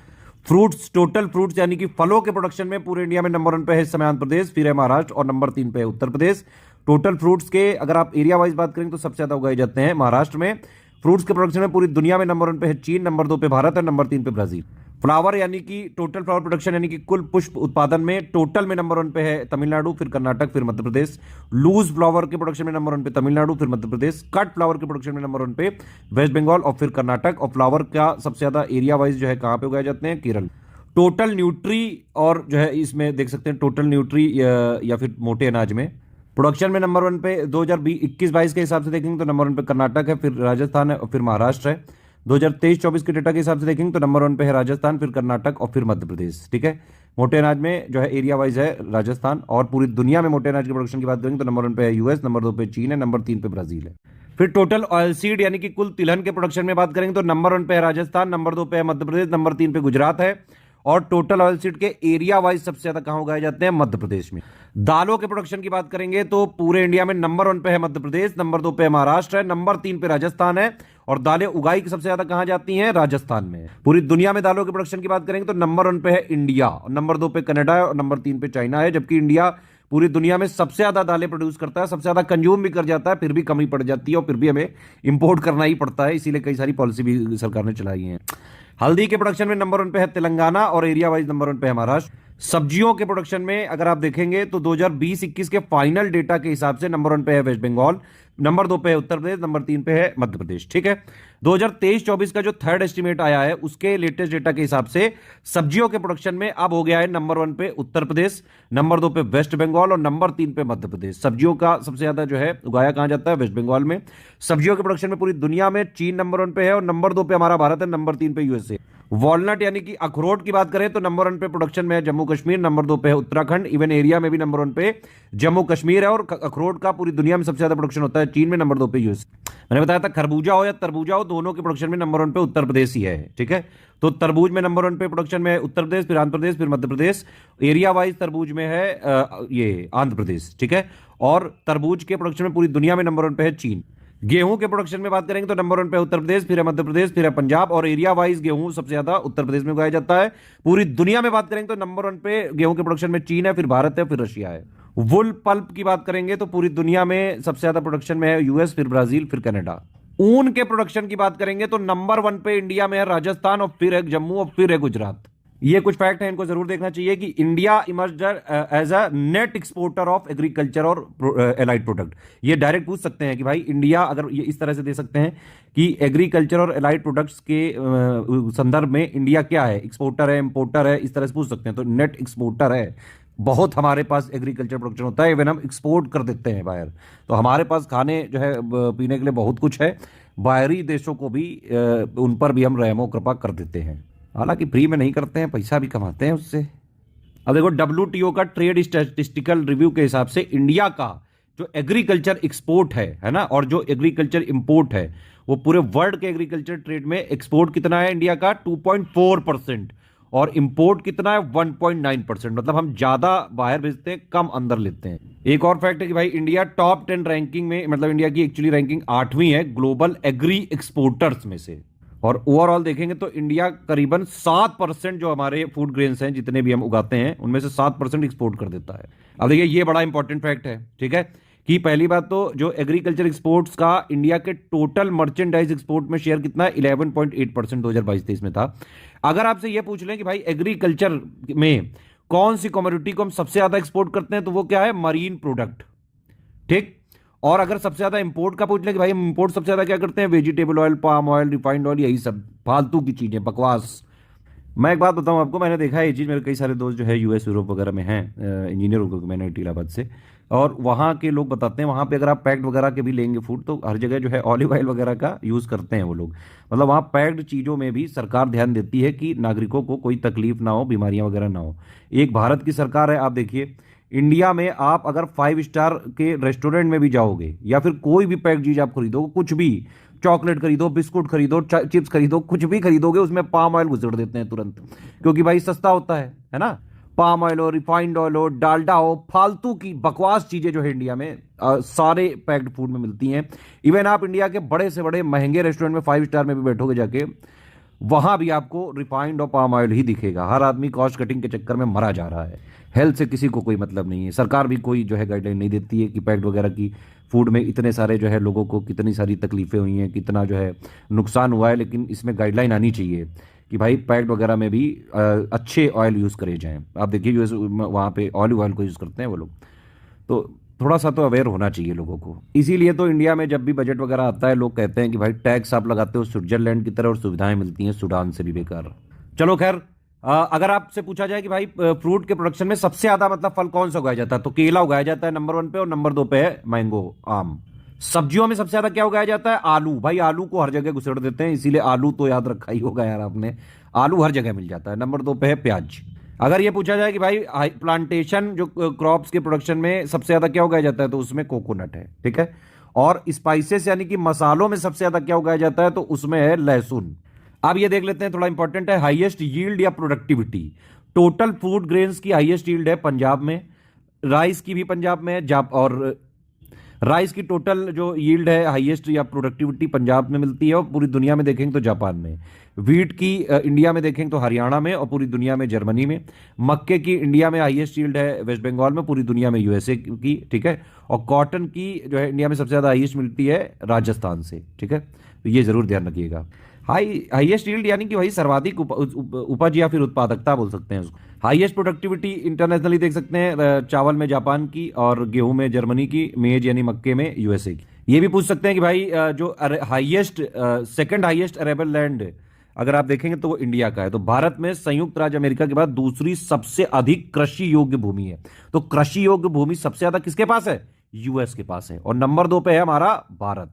फ्रूट्स, टोटल फ्रूट्स यानी कि फलों के प्रोडक्शन में पूरे इंडिया में नंबर 1 पे है इस समय आंध्र प्रदेश, फिर है महाराष्ट्र, और नंबर 3 पे है उत्तर प्रदेश। टोटल फ्रूट्स के अगर आप एरिया वाइज बात करेंगे तो सबसे ज्यादा उगाए जाते हैं महाराष्ट्र में। फ्रूट्स के प्रोडक्शन में पूरी दुनिया में नंबर 1 पे है चीन, नंबर 2 पे भारत है, नंबर 3 पे ब्राजील। फ्लावर यानी कि टोटल फ्लावर प्रोडक्शन यानी कि कुल पुष्प उत्पादन में टोटल में नंबर 1 पे है तमिलनाडु, फिर कर्नाटक, फिर मध्य प्रदेश। लूज फ्लावर के प्रोडक्शन में नंबर 1 पे तमिलनाडु, फिर मध्य प्रदेश। कट फ्लावर के प्रोडक्शन में नंबर 1 पे वेस्ट बंगाल, और फिर कर्नाटक। और फ्लावर का सबसे ज्यादा एरिया वाइज जो है कहां पे उगाए जाते हैं, केरल। टोटल न्यूट्री और जो है इसमें देख सकते हैं टोटल न्यूट्री या फिर मोटे अनाज में प्रोडक्शन में नंबर 1 पे 2021-22 के हिसाब से देखेंगे तो नंबर 1 पे कर्नाटक है, फिर राजस्थान है, और फिर महाराष्ट्र है। 2023-24 के डेटा के हिसाब से देखेंगे तो नंबर 1 पे है राजस्थान, फिर कर्नाटक, और फिर मध्य प्रदेश, ठीक है। मोटे अनाज में जो है एरिया वाइज है राजस्थान, और पूरी दुनिया में मोटे अनाज के प्रोडक्शन की बात करेंगे तो नंबर 1 पे है यूएस, नंबर 2 पे चीन है, नंबर 3 पे ब्राजील है। फिर टोटल ऑयल सीड यानी कि कुल तिलहन के प्रोडक्शन में बात करेंगे तो नंबर 1 पे है राजस्थान, नंबर 2 पे है मध्य प्रदेश, नंबर 3 पे गुजरात है। और टोटल ऑयल सीड के एरिया वाइज सबसे ज्यादा कहां उगाए जाते हैं, मध्य प्रदेश में। दालों के प्रोडक्शन की बात करेंगे तो पूरे इंडिया में नंबर 1 पे है मध्य प्रदेश, नंबर 2 पे महाराष्ट्र है, नंबर 3 पे राजस्थान है, और दालें उगाई सबसे ज्यादा कहां जाती हैं, राजस्थान में। पूरी दुनिया में दालों के प्रोडक्शन की बात करेंगे तो नंबर 1 पे है इंडिया, और नंबर 2 पे कनाडा है, और नंबर 3 पे चाइना है। जबकि इंडिया पूरी दुनिया में सबसे ज्यादा दालें प्रोड्यूस करता है, सबसे ज्यादा कंज्यूम भी कर जाता है, फिर भी कमी पड़ जाती है, और फिर भी हमें इंपोर्ट करना ही पड़ता है, इसीलिए कई सारी पॉलिसी भी सरकार ने चलाई है। हल्दी के प्रोडक्शन में नंबर 1 पे है तेलंगाना, और एरिया वाइज नंबर 1 पे है महाराष्ट्र। सब्जियों के प्रोडक्शन में अगर आप देखेंगे तो 2020-21 के फाइनल डेटा के हिसाब से नंबर 1 पे है वेस्ट बंगाल, नंबर 2 पे है उत्तर प्रदेश, नंबर 3 पे है मध्य प्रदेश, ठीक है। 2023-24 का जो थर्ड एस्टिमेट आया है उसके लेटेस्ट डेटा के हिसाब से सब्जियों के प्रोडक्शन में अब हो गया है नंबर 1 पे उत्तर प्रदेश, नंबर 2 पे वेस्ट बंगाल, और नंबर 3 पे मध्य प्रदेश। सब्जियों का सबसे ज्यादा जो है उगाया कहां जाता है, वेस्ट बंगाल में। सब्जियों के प्रोडक्शन में पूरी दुनिया में चीन नंबर 1 पे है, और नंबर 2 पे हमारा भारत है, नंबर 3 पे यूएसए। वॉलनट यानी कि अखरोट की बात करें तो नंबर 1 पे प्रोडक्शन में है जम्मू कश्मीर, नंबर 2 पे है उत्तराखंड। इवन एरिया में भी नंबर 1 पे जम्मू कश्मीर है, और अखरोट का पूरी दुनिया में सबसे ज्यादा प्रोडक्शन होता है चीन में, नंबर 2 पे यूएस। मैंने बताया था खरबूजा हो या तरबूजा हो, दोनों के प्रोडक्शन में नंबर 1 पे उत्तर प्रदेश ही है, ठीक है। तो तरबूज में नंबर 1 पे प्रोडक्शन में है उत्तर प्रदेश, फिर आंध्र प्रदेश, फिर मध्य प्रदेश। एरिया वाइज तरबूज में है ये आंध्र प्रदेश, ठीक है। और तरबूज के प्रोडक्शन में पूरी दुनिया में नंबर 1 पे है चीन। गेहूं के प्रोडक्शन में बात करेंगे तो नंबर 1 पे उत्तर प्रदेश, फिर है मध्य प्रदेश, फिर है पंजाब, और एरिया वाइज गेहूं सबसे ज्यादा उत्तर प्रदेश में उगाया जाता है। पूरी दुनिया में बात करेंगे तो नंबर 1 पे गेहूं के प्रोडक्शन में चीन है, फिर भारत है, फिर रशिया है। वुल पल्प की बात करेंगे तो पूरी दुनिया में सबसे ज्यादा प्रोडक्शन में है यूएस, फिर ब्राजील, फिर कनाडा। ऊन के प्रोडक्शन की बात करेंगे तो नंबर 1 पे इंडिया में है राजस्थान, और फिर है जम्मू, और फिर है गुजरात। ये कुछ फैक्ट है, इनको जरूर देखना चाहिए कि India emerged as a net exporter of agriculture और एलाइड प्रोडक्ट। ये डायरेक्ट पूछ सकते हैं कि भाई इंडिया, अगर ये इस तरह से दे सकते हैं कि एग्रीकल्चर और एलाइड प्रोडक्ट्स के संदर्भ में इंडिया क्या है, एक्सपोर्टर है, इंपोर्टर है, इस तरह से पूछ सकते हैं। तो नेट एक्सपोर्टर है, बहुत हमारे पास एग्रीकल्चर प्रोडक्शन होता है, इवन हम एक्सपोर्ट कर देते हैं बाहर। तो हमारे पास खाने जो है पीने के लिए बहुत कुछ है, बाहरी देशों को भी उन पर भी हम रहमो कृपा कर देते हैं, हालांकि फ्री में नहीं करते हैं, पैसा भी कमाते हैं उससे। अब देखो WTO का ट्रेड स्टैटिस्टिकल रिव्यू के हिसाब से इंडिया का जो एग्रीकल्चर एक्सपोर्ट है ना, और जो एग्रीकल्चर इंपोर्ट है, वो पूरे वर्ल्ड के एग्रीकल्चर ट्रेड में एक्सपोर्ट कितना है इंडिया का 2.4%, और इंपोर्ट कितना है 1.9%। मतलब हम ज्यादा बाहर भेजते हैं, कम अंदर लेते हैं। एक और फैक्ट है कि भाई इंडिया टॉप 10 रैंकिंग में, मतलब इंडिया की एक्चुअली रैंकिंग 8वीं है ग्लोबल एग्री एक्सपोर्टर्स में से। और ओवरऑल देखेंगे तो इंडिया करीबन 7% जो हमारे फूड ग्रेन्स हैं जितने भी हम उगाते हैं उनमें से 7% एक्सपोर्ट कर देता है। अब देखिए ये बड़ा इंपॉर्टेंट फैक्ट है, ठीक है, कि पहली बात तो जो एग्रीकल्चर एक्सपोर्ट्स का इंडिया के टोटल मर्चेंडाइज एक्सपोर्ट में शेयर कितना है, 11.8% 2022-23 में था। अगर आपसे यह पूछ लें कि भाई एग्रीकल्चर में कौन सी कमोडिटी को हम सबसे ज्यादा एक्सपोर्ट करते हैं, तो वो क्या है, मरीन प्रोडक्ट, ठीक। और अगर सबसे ज्यादा इंपोर्ट का पूछ ले कि भाई हम इंपोर्ट सबसे ज्यादा क्या करते हैं, vegetable oil, palm oil, refined oil, यही सब फालतू की चीजें, बकवास। मैं एक बात बताऊं आपको, मैंने देखा है ये चीज़, मेरे कई सारे दोस्त जो है यूएस यूरोप वगैरह में हैं, इंजीनियर हो गए मैंने इलाहाबाद से, और वहाँ के लोग बताते हैं वहाँ पे अगर आप पैक्ड वगैरह के भी लेंगे फूड, तो हर जगह जो है ऑलिव ऑयल वगैरह का यूज़ करते हैं वो लोग। मतलब वहाँ पैक्ड चीज़ों में भी सरकार ध्यान देती है कि नागरिकों को कोई तकलीफ ना हो, बीमारियाँ वगैरह ना हो। एक भारत की सरकार है, आप देखिए इंडिया में आप अगर 5 स्टार के रेस्टोरेंट में भी जाओगे या फिर कोई भी पैक्ड चीज़ आप खरीदोगे, कुछ भी चॉकलेट खरीदो, बिस्कुट खरीदो, चिप्स खरीदो, कुछ भी खरीदोगे, उसमें पाम ऑयल घुसेड़ देते हैं तुरंत, क्योंकि भाई सस्ता होता है ना। पाम ऑयल हो, रिफाइंड ऑयल हो, डालडा हो, फालतू की बकवास चीजें जो है इंडिया में सारे पैक्ड फूड में मिलती हैं। इवन आप इंडिया के बड़े से बड़े महंगे रेस्टोरेंट में 5 स्टार में भी बैठोगे जाके, वहां भी आपको रिफाइंड और पाम ऑयल ही दिखेगा। हर आदमी कॉस्ट कटिंग के चक्कर में मरा जा रहा है, हेल्थ से किसी को कोई मतलब नहीं है। सरकार भी कोई जो है गाइडलाइन नहीं देती है कि पैक्ड वगैरह की फूड में इतने सारे जो है लोगों को कितनी सारी तकलीफें हुई हैं, कितना जो है नुकसान हुआ है। लेकिन इसमें गाइडलाइन आनी चाहिए कि भाई पैक्ड वगैरह में भी अच्छे ऑयल यूज़ करे जाएं। आप देखिए यूएस वहाँ पे ऑलिव ऑयल को यूज़ करते हैं वो लोग, तो थोड़ा सा तो अवेयर होना चाहिए लोगों को। इसीलिए तो इंडिया में जब भी बजट वगैरह आता है, लोग कहते हैं कि भाई टैक्स आप लगाते हो स्विट्जरलैंड की तरह और सुविधाएं मिलती हैं सूडान से भी बेकार। चलो खैर, अगर आपसे पूछा जाए कि भाई फ्रूट के प्रोडक्शन में सबसे ज्यादा मतलब फल कौन सा उगाया जाता है, तो केला उगाया जाता है नंबर 1 पे, और नंबर 2 पे है मैंगो, आम। सब्जियों में सबसे ज्यादा क्या उगाया जाता है, आलू। भाई आलू को हर जगह घुसेड़ देते हैं, इसीलिए आलू तो याद रखा ही होगा यार आपने, आलू हर जगह मिल जाता है। नंबर 2 पे है प्याज। अगर ये पूछा जाए कि भाई प्लांटेशन जो क्रॉप्स के प्रोडक्शन में सबसे ज्यादा क्या उगाया जाता है, तो उसमें कोकोनट है, ठीक है। और स्पाइसेस यानी कि मसालों में सबसे ज्यादा क्या उगाया जाता है, तो उसमें है लहसुन। अब ये देख लेते हैं, थोड़ा इंपॉर्टेंट है, हाईएस्ट यील्ड या प्रोडक्टिविटी। टोटल फूड ग्रेन्स की हाईएस्ट यील्ड है पंजाब में, राइस की भी पंजाब में है, और राइस की टोटल जो यील्ड है हाईएस्ट या प्रोडक्टिविटी पंजाब में मिलती है, और पूरी दुनिया में देखेंगे तो जापान में। वीट की इंडिया में देखेंगे तो हरियाणा में, और पूरी दुनिया में जर्मनी में। मक्के की इंडिया में हाईएस्ट यील्ड है वेस्ट बंगाल में, पूरी दुनिया में यूएसए की, ठीक है। और कॉटन की जो है इंडिया में सबसे ज्यादा हाईएस्ट मिलती है राजस्थान से, ठीक है। तो ये जरूर ध्यान रखिएगा। हाईएस्ट यील्ड यानी कि भाई सर्वाधिक उपज या फिर उत्पादकता बोल सकते हैं उसको। हाईएस्ट प्रोडक्टिविटी इंटरनेशनली देख सकते हैं, चावल में जापान की, और गेहूं में जर्मनी की, मेज यानी मक्के में यूएसए की। ये भी पूछ सकते हैं कि भाई जो highest second highest arable land अगर आप देखेंगे तो वो इंडिया का है। तो भारत में संयुक्त राज्य अमेरिका के बाद दूसरी सबसे अधिक कृषि योग्य भूमि है। तो कृषि योग्य भूमि सबसे ज्यादा किसके पास है, यूएस के पास है, और नंबर 2 पे है हमारा भारत,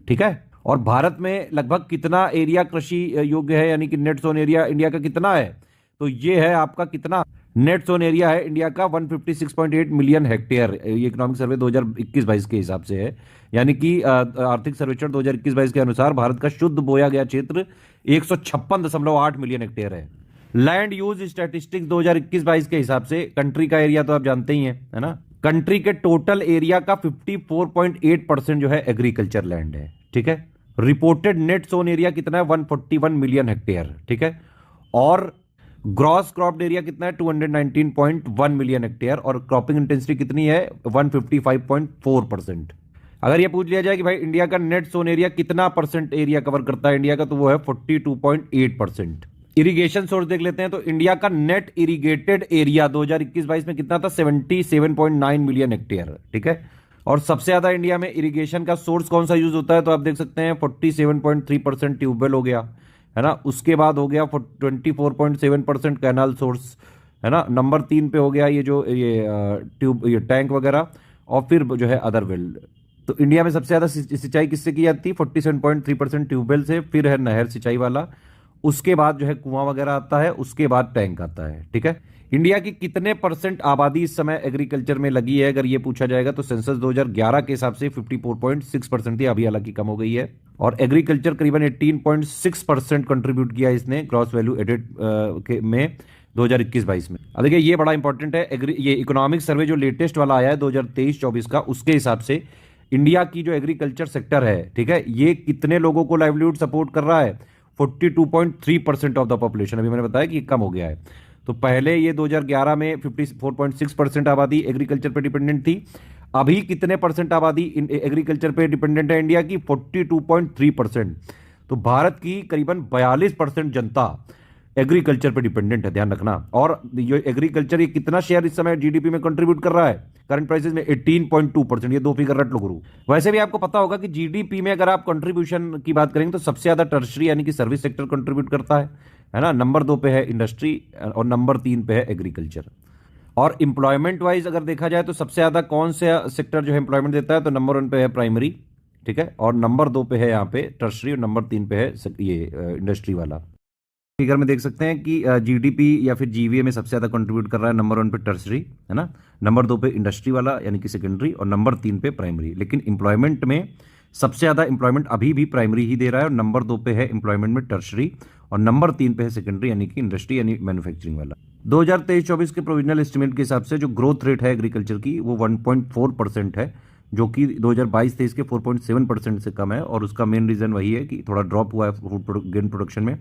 ठीक है। और भारत में लगभग कितना एरिया कृषि योग्य है, यानी कि नेट सोन एरिया इंडिया का कितना है, तो ये है आपका कितना, नेट सोन एरिया है इंडिया का 156.8 मिलियन हेक्टेयर। ये इकोनॉमिक सर्वे 2021-22 के हिसाब से है, यानी कि आर्थिक सर्वेक्षण 2021-22 के अनुसार भारत का शुद्ध बोया गया क्षेत्र 156.8 मिलियन हेक्टेयर है। लैंड यूज स्टैटिस्टिक्स 2021-22 के हिसाब से कंट्री का एरिया तो आप जानते ही है ना। कंट्री के टोटल एरिया का 54.8% जो है एग्रीकल्चर लैंड है, ठीक है। रिपोर्टेड नेट सोन एरिया कितना है, 141 मिलियन हेक्टेयर, ठीक है। और ग्रॉस क्रॉप्ड एरिया कितना है, 219.1 मिलियन हेक्टेयर, और क्रॉपिंग इंटेंसिटी कितनी है, 155.4%। अगर ये पूछ लिया जाए कि भाई इंडिया का नेट सोन एरिया कितना परसेंट एरिया कवर करता है इंडिया का, तो वो है 42.8%। इरिगेशन सोर्स देख लेते हैं, तो इंडिया का नेट इरिगेटेड एरिया 2021-22 में कितना था, 77.9 मिलियन हेक्टेयर, ठीक है। और सबसे ज्यादा इंडिया में इरिगेशन का सोर्स कौन सा यूज होता है, तो आप देख सकते हैं 47.3% ट्यूबवेल हो गया, है ना। उसके बाद हो गया 24.7% कैनाल सोर्स, है ना। नंबर 3 पे हो गया ये टैंक वगैरह, और फिर जो है अदर वेल। तो इंडिया में सबसे ज्यादा सिंचाई किससे की जाती है, 47.3% ट्यूबवेल से, फिर है नहर सिंचाई वाला, उसके बाद जो है कुआं वगैरह आता है, उसके बाद टैंक आता है, ठीक है। इंडिया की कितने परसेंट आबादी इस समय एग्रीकल्चर में लगी है, अगर ये पूछा जाएगा तो सेंसस 2011 के हिसाब से 54.6% थी, अभी हालांकि कम हो गई है। और एग्रीकल्चर करीबन 18.6% कंट्रीब्यूट किया इसने ग्रॉस वैल्यू एडेड में 2021-22 में। अब देखिए ये बड़ा इंपॉर्टेंट है, ये इकोनॉमिक सर्वे जो लेटेस्ट वाला आया है 2023-24 का, उसके हिसाब से इंडिया की जो एग्रीकल्चर सेक्टर है, ठीक है, ये कितने लोगों को लाइवलीहुड सपोर्ट कर रहा है, 42.3% ऑफ द पॉपुलेशन। अभी मैंने बताया कि कम हो गया है। तो पहले ये 2011 में 54.6% आबादी एग्रीकल्चर पर डिपेंडेंट थी, अभी कितने परसेंट आबादी एग्रीकल्चर पे डिपेंडेंट है इंडिया की? 42.3%। तो भारत की करीबन 42% जनता एग्रीकल्चर पे डिपेंडेंट है, ध्यान रखना। और ये एग्रीकल्चर ये कितना शेयर इस समय जीडीपी में कंट्रीब्यूट कर रहा है करंट प्राइसेस में? 18.2%। ये दो फिगर रट लो गुरु। वैसे भी आपको पता होगा कि जीडीपी में अगर आप कंट्रीब्यूशन की बात करेंगे तो सबसे ज्यादा टर्शरी यानी कि सर्विस सेक्टर कंट्रीब्यूट करता है ना। नंबर 2 पे है इंडस्ट्री और नंबर 3 पे है एग्रीकल्चर। और एम्प्लॉयमेंट वाइज अगर देखा जाए तो सबसे ज्यादा कौन से सेक्टर जो है एम्प्लॉयमेंट देता है? तो नंबर 1 पे है प्राइमरी, ठीक है, और नंबर 2 पे है यहाँ पे टर्शरी और नंबर 3 पे है ये इंडस्ट्री वाला। फिगर में देख सकते हैं कि जीडीपी या फिर जीवीए में सबसे ज्यादा कंट्रीब्यूट कर रहा है नंबर 1 पे टर्शरी, है ना, नंबर 2 पे इंडस्ट्री वाला यानी कि सेकेंडरी, और नंबर 3 पे प्राइमरी। लेकिन एम्प्लॉयमेंट में सबसे ज्यादा एम्प्लॉयमेंट अभी भी प्राइमरी ही दे रहा है, और नंबर 2 पे है एम्प्लॉयमेंट में टर्शरी, और नंबर 3 पे है सेकेंडरी यानी कि इंडस्ट्री यानी मैन्युफैक्चरिंग वाला। 2023-24 के प्रोविजनल एस्टिमेट के हिसाब से जो ग्रोथ रेट है एग्रीकल्चर की वो 1.4% है, जो कि 2022-23 के 4.7% से कम है। और उसका मेन रीजन वही है कि थोड़ा ड्रॉप हुआ है फूड ग्रेन प्रोडक्शन में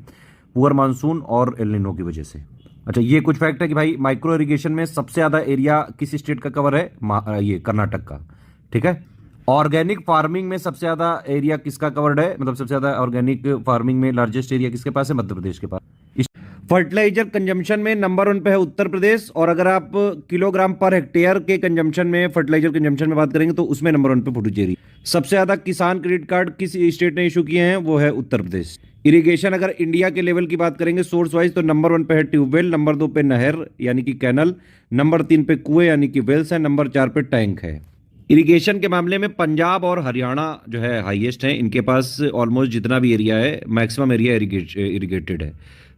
पुअर मानसून और एल निनो की वजह से। अच्छा, ये कुछ फैक्ट है कि भाई माइक्रो इरिगेशन में सबसे ज्यादा एरिया किस स्टेट का कवर है? ये कर्नाटक का, ठीक है। ऑर्गेनिक फार्मिंग में सबसे ज्यादा एरिया किसका कवर्ड है? मतलब सबसे ज्यादा ऑर्गेनिक फार्मिंग में लार्जेस्ट एरिया किसके पास है? मध्य प्रदेश के पास। फर्टिलाइजर कंजम्पशन में नंबर 1 पे है उत्तर प्रदेश, और अगर आप किलोग्राम पर हेक्टेयर के कंजम्पशन में फर्टिलाइजर कंजम्पशन में बात करेंगे तो उसमें नंबर 1 पे पुडुचेरी। सबसे ज्यादा किसान क्रेडिट कार्ड किस स्टेट ने इशू किए हैं? वो है उत्तर प्रदेश। इरिगेशन अगर इंडिया के लेवल की बात करेंगे सोर्स वाइज तो नंबर 1 पे है ट्यूबवेल, नंबर 2 पे नहर यानी कि कैनल, नंबर 3 पे कुएं यानी कि वेल्स है, नंबर 4 पे टैंक है। इरिगेशन के मामले में पंजाब और हरियाणा जो है हाईएस्ट है, इनके पास ऑलमोस्ट जितना भी एरिया है मैक्सिमम एरिया इरिगेटेड है।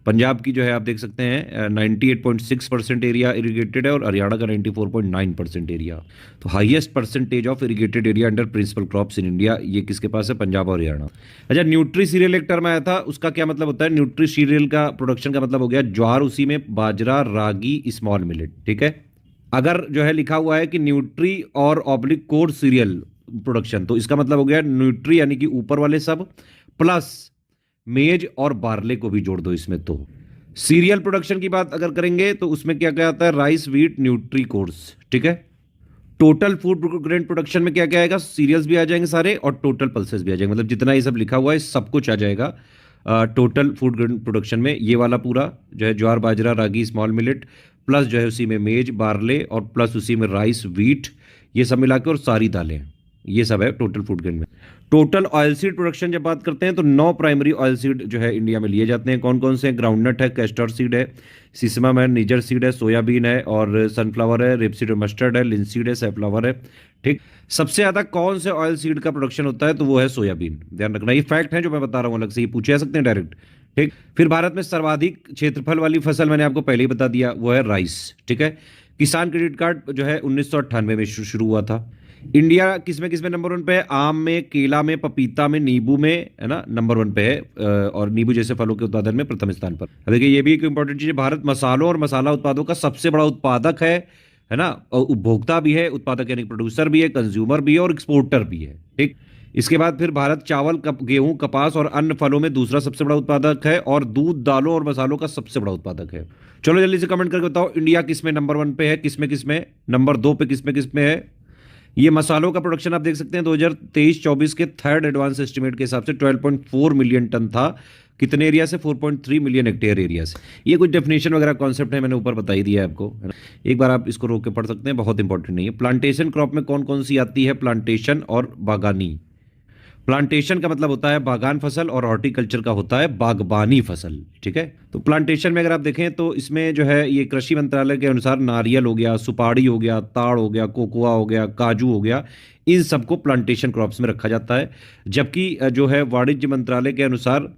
पंजाब की जो है आप देख सकते हैं 98.6% एरिया इरिगेटेड है, और हरियाणा का 94.9% एरिया। तो highest percentage of irrigated area under principal crops in India ये किसके पास है? पंजाब और हरियाणा। अच्छा, न्यूट्री सीरियल एक टर्म आया था, उसका क्या मतलब होता है? न्यूट्री सीरियल का प्रोडक्शन का मतलब हो गया ज्वार, उसी में बाजरा, रागी, स्मॉल मिलेट, ठीक है। अगर जो है लिखा हुआ है कि न्यूट्री और ऑब्लिक कोर सीरियल प्रोडक्शन, तो इसका मतलब हो गया न्यूट्री यानी कि ऊपर वाले सब, प्लस मेज और बार्ले को भी जोड़ दो इसमें। तो सीरियल प्रोडक्शन की बात अगर करेंगे तो उसमें क्या क्या आता है? राइस, व्हीट, न्यूट्री कोर्स, ठीक है। टोटल फूड ग्रेन प्रोडक्शन में क्या क्या आएगा? सीरियल्स भी आ जाएंगे सारे और टोटल पल्सेस भी आ जाएंगे, मतलब जितना ये सब लिखा हुआ है सब कुछ आ जाएगा टोटल फूड ग्रेन प्रोडक्शन में। ये वाला पूरा जो है ज्वार, बाजरा, रागी, स्मॉल मिलेट, प्लस जो है उसी में मेज, बार्ले, और प्लस उसी में राइस, व्हीट, ये सब मिला के, और सारी दालें, ये सब है टोटल फूड ग्रेन में। टोटल ऑयल सीड प्रोडक्शन जब बात करते हैं तो 9 प्राइमरी ऑयल सीड जो है इंडिया में लिए जाते हैं। कौन कौन से? ग्राउंडनट है, कैस्टर सीड है, सिसमम है, निजर सीड है, सोयाबीन है, और सनफ्लावर है, रेपसीड है, मस्टर्ड है, लिंसीड है, सैफ्लावर है, ठीक। सबसे ज्यादा कौन से ऑयल सीड का प्रोडक्शन होता है? तो वो है सोयाबीन। ध्यान रखना, ये फैक्ट है जो मैं बता रहा हूँ, अलग से ये पूछे जा सकते हैं डायरेक्ट, ठीक। फिर भारत में सर्वाधिक क्षेत्रफल वाली फसल मैंने आपको पहले ही बता दिया, वो है राइस, ठीक है। किसान क्रेडिट कार्ड जो है 1998 में शुरू हुआ था। इंडिया किसमें नंबर 1 पे है? आम में, केला में, पपीता में, नींबू में, है ना, नंबर 1 पे है, और नींबू जैसे फलों के उत्पादन में प्रथम स्थान पर। अब देखिए, ये भी एक इंपॉर्टेंट चीज है, भारत मसालों और मसाला उत्पादों का सबसे बड़ा उत्पादक है ना, और उपभोक्ता भी है, उत्पादक यानी प्रोड्यूसर भी है, कंज्यूमर भी है, और एक्सपोर्टर भी है, ठीक। इसके बाद फिर भारत चावल, गेहूं, कपास और अन्य फलों में दूसरा सबसे बड़ा उत्पादक है, और दूध, दालों और मसालों का सबसे बड़ा उत्पादक है। चलो जल्दी से कमेंट करके बताओ, इंडिया किसमें नंबर 1 पे है, किसमें नंबर 2 पे किसमें है? ये मसालों का प्रोडक्शन आप देख सकते हैं 2023-24 के थर्ड एडवांस एस्टिमेट के हिसाब से 12.4 मिलियन टन था। कितने एरिया से? 4.3 मिलियन हेक्टेयर एरिया से। ये कुछ डेफिनेशन वगैरह कॉन्सेप्ट है, मैंने ऊपर बता ही दिया है आपको, है ना। एक बार आप इसको रोक के पढ़ सकते हैं, बहुत इंपॉर्टेंट नहीं है। प्लांटेशन क्रॉप में कौन कौन सी आती है? प्लांटेशन और बागानी। प्लांटेशन का मतलब होता है बागान फसल, और हॉर्टिकल्चर का होता है बागबानी फसल, ठीक है। तो प्लांटेशन में अगर आप देखें तो इसमें जो है ये कृषि मंत्रालय के अनुसार नारियल हो गया, सुपारी हो गया, ताड़ हो गया, कोकोआ हो गया, काजू हो गया, इन सबको प्लांटेशन क्रॉप्स में रखा जाता है। जबकि जो है वाणिज्य मंत्रालय के अनुसार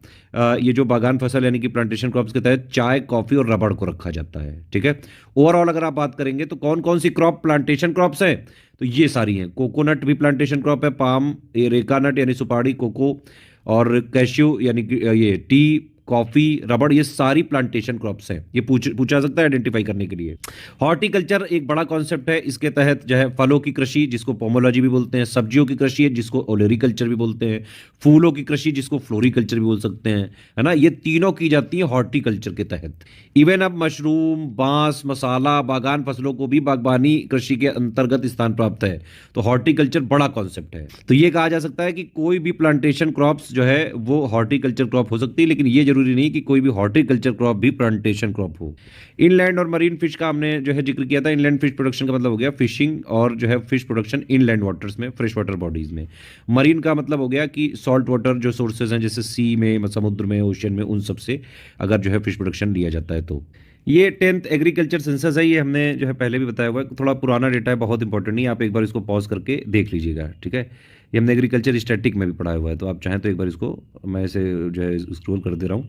ये जो बागान फसल यानी कि प्लांटेशन क्रॉप्स के तहत चाय, कॉफी और रबड़ को रखा जाता है, ठीक है। ओवरऑल अगर आप बात करेंगे तो कौन कौन सी क्रॉप प्लांटेशन क्रॉप्स है? तो ये सारी हैं। कोकोनट भी प्लांटेशन क्रॉप है, पाम, एरेका नट यानी सुपारी, कोको, और कैश्यू यानी कि ये टी, कॉफी, रबड़, ये सारी प्लांटेशन क्रॉप्स हैं। ये पूछा सकता है आइडेंटिफाई करने के लिए। हॉर्टिकल्चर एक बड़ा कॉन्सेप्ट है। इसके तहत जो है फलों की कृषि जिसको पोमोलॉजी भी बोलते हैं, सब्जियों की कृषि है जिसको ओलेरीकल्चर भी बोलते हैं, फूलों की कृषि जिसको फ्लोरिकल्चर भी बोल सकते हैं, है ना। ये तीनों की जाती है हॉर्टिकल्चर के तहत। इवन अब मशरूम, बांस, मसाला, बागान फसलों को भी बागबानी कृषि के अंतर्गत स्थान प्राप्त है। तो हॉर्टिकल्चर बड़ा कॉन्सेप्ट है। तो ये कहा जा सकता है कि कोई भी प्लांटेशन क्रॉप्स जो है वो हॉर्टिकल्चर क्रॉप हो सकती है, लेकिन ये जरूरी नहीं कि कोई भी हॉर्टिकल्चर क्रॉप भी प्लांटेशन क्रॉप हो। इनलैंड और मरीन फिश का हमने जो है जिक्र किया था। इनलैंड फिश प्रोडक्शन का मतलब हो गया फिशिंग और जो है फिश प्रोडक्शन इनलैंड वाटर्स में, फ्रेश वाटर बॉडीज में। मरीन का मतलब हो गया कि सॉल्ट वाटर जो सोर्सेज हैं जैसे सी में, समुद्र में, ओशन में, उन सब से अगर जो है फिश प्रोडक्शन लिया जाता है तो। ये 10th एग्रीकल्चर सेंसस है। ये हमने जो है पहले भी बताया हुआ है, थोड़ा पुराना डेटा है, बहुत इंपॉर्टेंट नहीं, आप एक बार इसको पॉज करके देख लीजिएगा, ठीक है। ये हमने एग्रीकल्चर स्टैटिक में भी पढ़ाया हुआ है, तो आप चाहें तो एक बार इसको मैं इसे जो है स्क्रॉल कर दे रहा हूँ,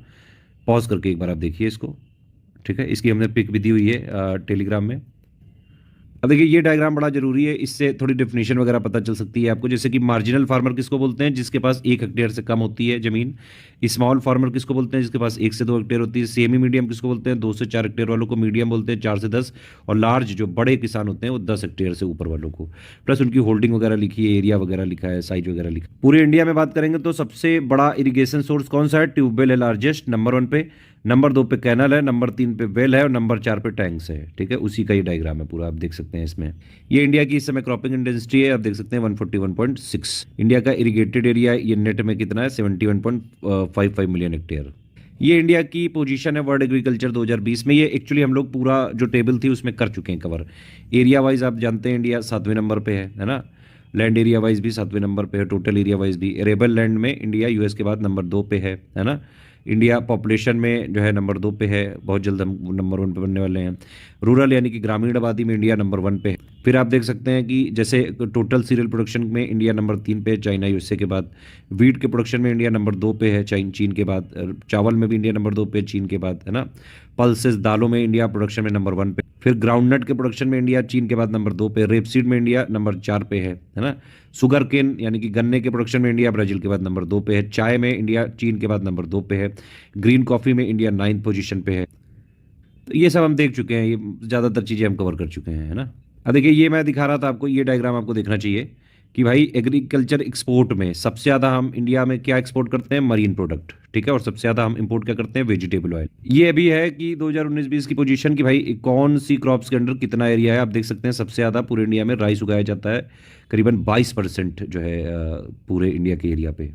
पॉज करके एक बार आप देखिए इसको, ठीक है। इसकी हमने पिक भी दी हुई है टेलीग्राम में। अब देखिए ये डायग्राम बड़ा जरूरी है, इससे थोड़ी डेफिनेशन वगैरह पता चल सकती है आपको। जैसे कि मार्जिनल फार्मर किसको बोलते हैं, जिसके पास 1 हेक्टेयर से कम होती है जमीन। स्मॉल फार्मर किसको बोलते हैं, जिसके पास 1 से 2 हेक्टेयर होती है। सेमी मीडियम किसको बोलते हैं, 2 से 4 हेक्टेयर वालों को मीडियम बोलते हैं, 4 से 10। और लार्ज जो बड़े किसान होते हैं वो 10 हेक्टेयर से ऊपर वालों को। प्लस उनकी होल्डिंग वगैरह लिखी है, एरिया वगैरह लिखा है, साइज वगैरह लिखा है। पूरे इंडिया में बात करेंगे तो सबसे बड़ा इरीगेशन सोर्स कौन सा है, ट्यूबवेल है लार्जेस्ट, नंबर 1 पे। नंबर 2 पे कैनल है, नंबर 3 पे वेल है और नंबर 4 पे टैंक्स है, ठीक है। उसी का ये डायग्राम है पूरा, आप देख सकते हैं इसमें। ये इंडिया की इस समय क्रॉपिंग इंटेंसिटी है, आप देख सकते हैं 141.6। इंडिया का इरिगेटेड एरिया ये नेट में कितना है, 71.55 मिलियन हेक्टेयर। ये इंडिया की पोजीशन है वर्ल्ड एग्रीकल्चर 2020 में। ये एक्चुअली हम लोग पूरा जो टेबल थी उसमें कर चुके हैं कवर। एरिया वाइज आप जानते हैं इंडिया 7वें नंबर पे है ना। लैंड एरिया वाइज भी 7वें नंबर पे है, टोटल एरिया वाइज भी। अरेबल लैंड में इंडिया यूएस के बाद नंबर 2 पे है ना। इंडिया पॉपुलेशन में जो है नंबर 2 पे है, बहुत जल्द हम नंबर 1 पे बनने वाले हैं। रूरल यानी कि ग्रामीण आबादी में इंडिया नंबर 1 पे है। फिर आप देख सकते हैं कि जैसे टोटल सीरियल प्रोडक्शन में इंडिया नंबर 3 पे है, चाइना यूएसए के बाद। वीट के प्रोडक्शन में इंडिया नंबर 2 पे है, चीन के बाद। चावल में भी इंडिया नंबर 2 पे, चीन के बाद, है ना। पल्सेस दालों में इंडिया प्रोडक्शन में नंबर 1 पे। फिर ग्राउंडनट के प्रोडक्शन में इंडिया चीन के बाद नंबर 2 पे। रेपसीड में इंडिया नंबर 4 पे है ना। शुगर केन यानी कि गन्ने के प्रोडक्शन में इंडिया ब्राजील के बाद नंबर 2 पे है। चाय में इंडिया चीन के बाद नंबर 2 पे है। ग्रीन कॉफी में इंडिया 9th पोजीशन पे है। तो ये सब हम देख चुके हैं, ये ज़्यादातर चीज़ें हम कवर कर चुके हैं, है ना। अब देखिए ये मैं दिखा रहा था आपको, ये डायग्राम आपको देखना चाहिए कि भाई एग्रीकल्चर एक्सपोर्ट में सबसे ज़्यादा हम इंडिया में क्या एक्सपोर्ट करते हैं, मरीन प्रोडक्ट, ठीक है। और सबसे ज़्यादा हम इंपोर्ट क्या करते हैं, वेजिटेबल ऑयल। ये भी है कि 2019-20 की पोजीशन की भाई कौन सी क्रॉप्स के अंडर कितना एरिया है। आप देख सकते हैं सबसे ज़्यादा पूरे इंडिया में राइस उगाया जाता है, करीबन 22% जो है पूरे इंडिया के एरिया पे।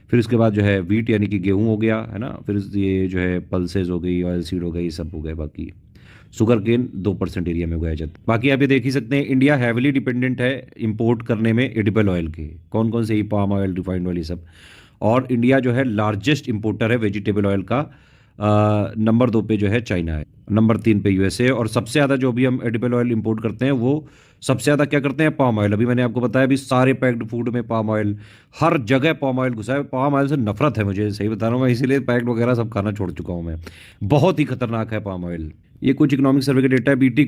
फिर उसके बाद जो है वीट यानी कि गेहूँ हो गया, है ना। फिर ये जो है पल्सेज हो गई, ऑयल सीड हो गई, ये सब हो गए। बाकी शुगर केन 2% एरिया में उगाया जाता है। बाकी आप ये देख ही सकते हैं इंडिया हैविली डिपेंडेंट है इंपोर्ट करने में एडिबल ऑयल के। कौन कौन से, ही पाम ऑयल, रिफाइंड ऑयल, ये सब। और इंडिया जो है लार्जेस्ट इंपोर्टर है वेजिटेबल ऑयल का। नंबर 2 पे जो है चाइना है, नंबर 3 पे यूएसए। और सबसे ज़्यादा जो भी हम एडिबल ऑयल इंपोर्ट करते हैं वो सबसे ज़्यादा क्या करते हैं, पाम ऑयल। अभी मैंने आपको बताया अभी सारे पैक्ड फूड में पाम ऑयल, हर जगह पाम ऑयल घुसा है। पाम ऑयल से नफरत है मुझे, सही बता रहा हूँ मैं, इसीलिए पैक्ड वगैरह सब खाना छोड़ चुका हूँ मैं। बहुत ही खतरनाक है पाम ऑयल। ये कुछ इकोनॉमिक सर्वे का डेटा है। बीटी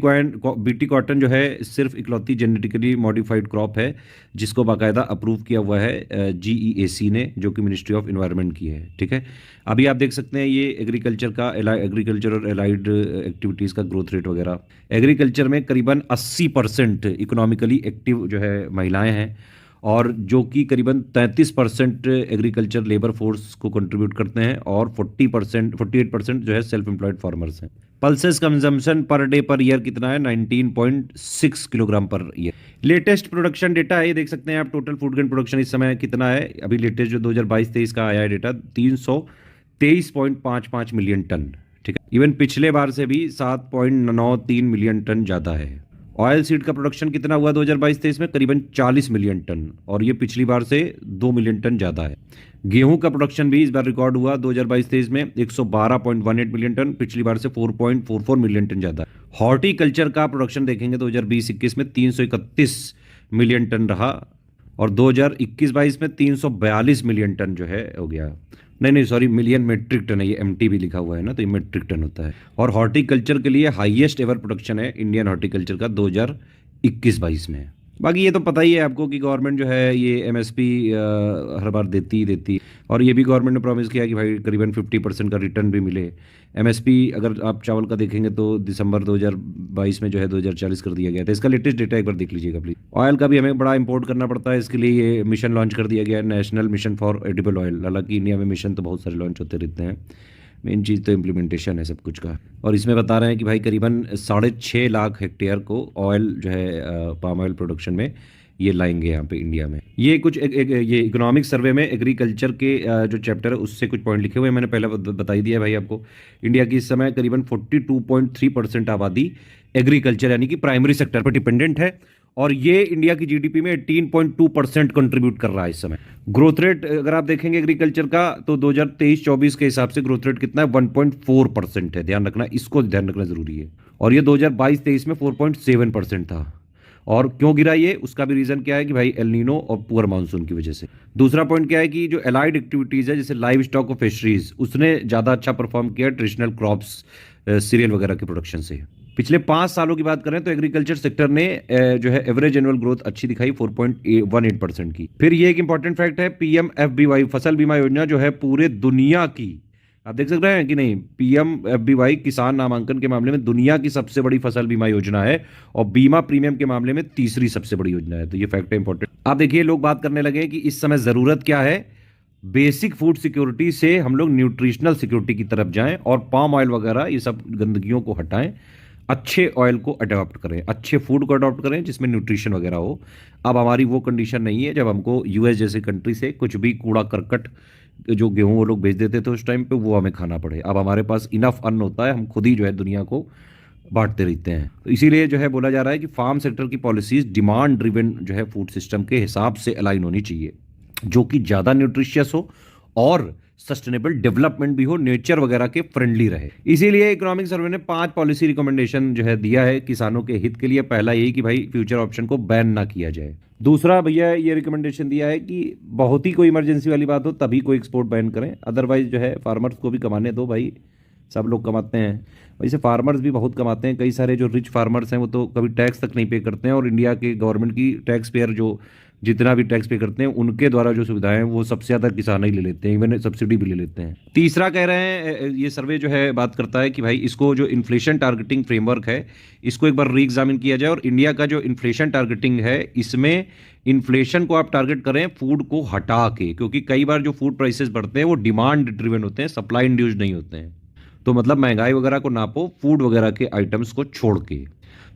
कॉटन जो है सिर्फ इकलौती जेनेटिकली मॉडिफाइड क्रॉप है जिसको बाकायदा अप्रूव किया हुआ है GEAC ने, जो कि मिनिस्ट्री ऑफ इन्वायरमेंट की है, ठीक है। अभी आप देख सकते हैं ये एग्रीकल्चर और एलाइड एक्टिविटीज़ का ग्रोथ रेट वगैरह। एग्रीकल्चर में करीबन 80% इकोनॉमिकली एक्टिव जो है महिलाएं हैं, और जो कि करीबन 33% एग्रीकल्चर लेबर फोर्स को कंट्रीब्यूट करते हैं, और 48% जो है सेल्फ एम्प्लॉयड फार्मर्स हैं। Pulses consumption per day per year कितना है, 19.6 kilogram per year. Latest production data है, ये देख सकते हैं आप। टोटल फूड ग्रेन प्रोडक्शन इस समय कितना है, अभी लेटेस्ट जो 2022-23 का आया है डेटा, 323.55 मिलियन टन, ठीक है। इवन पिछले बार से भी 7.93 मिलियन टन ज़्यादा है। ऑयल सीड का प्रोडक्शन कितना हुआ 2022-23 में, करीबन 40 मिलियन टन, और ये पिछली बार से 2 मिलियन टन ज़्यादा है। गेहूं का प्रोडक्शन भी इस बार रिकॉर्ड हुआ 2022-23 में 112.18 मिलियन टन, पिछली बार से 4.44 मिलियन टन ज़्यादा है। हॉर्टिकल्चर का प्रोडक्शन देखेंगे 2020-21 में 331 मिलियन टन रहा, और 2021-22 में 342 मिलियन टन जो है हो गया। नहीं सॉरी, मिलियन मेट्रिक टन है, ये MT भी लिखा हुआ है ना, तो ये मेट्रिक टन होता है। और हॉर्टिकल्चर के लिए हाईएस्ट एवर प्रोडक्शन है इंडियन हॉर्टिकल्चर का 2021-22 में। बाकी ये तो पता ही है आपको कि गवर्नमेंट जो है ये एमएसपी हर बार देती और ये भी गवर्नमेंट ने प्रॉमिस किया कि भाई करीबन 50% का रिटर्न भी मिले। एमएसपी अगर आप चावल का देखेंगे तो दिसंबर 2022 में जो है 2040 कर दिया गया था। इसका लेटेस्ट डेटा एक बार देख लीजिएगा प्लीज। ऑयल का भी हमें बड़ा इंपोर्ट करना पड़ता है, इसके लिए ये मिशन लॉन्च कर दिया गया है, national mission for edible oil. हालांकि इंडिया में मिशन तो बहुत सारे लॉन्च होते रहते हैं, मेन चीज़ तो इम्प्लीमेंटेशन है सब कुछ का। और इसमें बता रहे हैं कि भाई करीबन 6.5 लाख हेक्टेयर को ऑयल जो है पाम ऑयल प्रोडक्शन में ये लाएंगे यहाँ पे इंडिया में। ये कुछ ये इकोनॉमिक सर्वे में एग्रीकल्चर के जो चैप्टर है उससे कुछ पॉइंट लिखे हुए हैं, मैंने पहले बता ही दिया भाई आपको। इंडिया की इस समय करीबन 42.3% आबादी एग्रीकल्चर यानी कि प्राइमरी सेक्टर पर डिपेंडेंट है, और ये इंडिया की जीडीपी में 18.2% कंट्रीब्यूट कर रहा है इस समय। ग्रोथ रेट अगर आप देखेंगे एग्रीकल्चर का तो 2023-24 के हिसाब से ग्रोथ रेट कितना है, 1.4% है। ध्यान रखना, इसको ध्यान रखना जरूरी है। और ये 2022-23 में 4.7% था। और क्यों गिरा ये, उसका भी रीजन क्या है कि भाई एल नीनो और पुअर मानसून की वजह से। दूसरा पॉइंट क्या है कि जो एलाइड एक्टिविटीज है जैसे लाइव स्टॉक और फिशरीज, उसने ज्यादा अच्छा परफॉर्म किया ट्रेडिशनल क्रॉप्स सीरियल वगैरह के प्रोडक्शन से। पिछले 5 सालों की बात करें तो एग्रीकल्चर सेक्टर ने जो है एवरेज एनुअल ग्रोथ अच्छी दिखाई 4.18% की। फिर ये एक इंपॉर्टेंट फैक्ट है, पीएमएफबीवाई फसल बीमा योजना जो है पूरे दुनिया की, आप देख सकते हैं कि नहीं, पीएमएफबीवाई किसान नामांकन के मामले में दुनिया की सबसे बड़ी फसल बीमा योजना है और बीमा प्रीमियम के मामले में तीसरी सबसे बड़ी योजना है। तो ये फैक्ट है इंपॉर्टेंट। आप देखिए लोग बात करने लगे कि इस समय जरूरत क्या है, बेसिक फूड सिक्योरिटी से हम लोग न्यूट्रिशनल सिक्योरिटी की तरफ जाएं और पाम ऑयल वगैरह ये सब गंदगियों को हटाएं, अच्छे ऑयल को अडॉप्ट करें, अच्छे फूड को अडॉप्ट करें जिसमें न्यूट्रिशन वगैरह हो। अब हमारी वो कंडीशन नहीं है जब हमको यूएस जैसे कंट्री से कुछ भी कूड़ा करकट जो गेहूं वो लोग बेच देते थे उस टाइम पे, वो हमें खाना पड़े। अब हमारे पास इनफ अन्न होता है, हम खुद ही जो है दुनिया को बांटते रहते हैं। तो इसीलिए जो है बोला जा रहा है कि फार्म सेक्टर की पॉलिसीज डिमांड ड्रिवन जो है फूड सिस्टम के हिसाब से अलाइन होनी चाहिए, जो कि ज़्यादा न्यूट्रिशियस हो और सस्टेनेबल डेवलपमेंट भी हो, नेचर वगैरह के फ्रेंडली रहे। इसीलिए इकोनॉमिक सर्वे ने 5 पॉलिसी रिकमेंडेशन जो है दिया है किसानों के हित के लिए। पहला यही कि भाई फ्यूचर ऑप्शन को बैन ना किया जाए। दूसरा भैया ये रिकमेंडेशन दिया है कि बहुत ही कोई इमरजेंसी वाली बात हो तभी कोई एक्सपोर्ट बैन करें, अदरवाइज जो है फार्मर्स को भी कमाने दो भाई, सब लोग कमाते हैं। वैसे फार्मर्स भी बहुत कमाते हैं, कई सारे जो रिच फार्मर्स हैं वो तो कभी टैक्स तक नहीं पे करते हैं, और इंडिया के गवर्नमेंट की टैक्स पेयर जो जितना भी टैक्स पे करते हैं उनके द्वारा जो सुविधाएं हैं वो सबसे ज़्यादा किसान ही ले लेते हैं, इवन सब्सिडी भी ले लेते हैं। तीसरा कह रहे हैं ये सर्वे जो है बात करता है कि भाई इसको जो इन्फ्लेशन टारगेटिंग फ्रेमवर्क है इसको एक बार री एग्जामिन किया जाए, और इंडिया का जो इन्फ्लेशन टारगेटिंग है इसमें इन्फ्लेशन को आप टारगेट करें फूड को हटा के, क्योंकि कई बार जो फूड प्राइसेस बढ़ते हैं वो डिमांड ड्रिवन होते हैं, सप्लाई इंड्यूस्ड नहीं होते हैं। तो मतलब महंगाई वगैरह को नापो फूड वगैरह के आइटम्स को छोड़ के।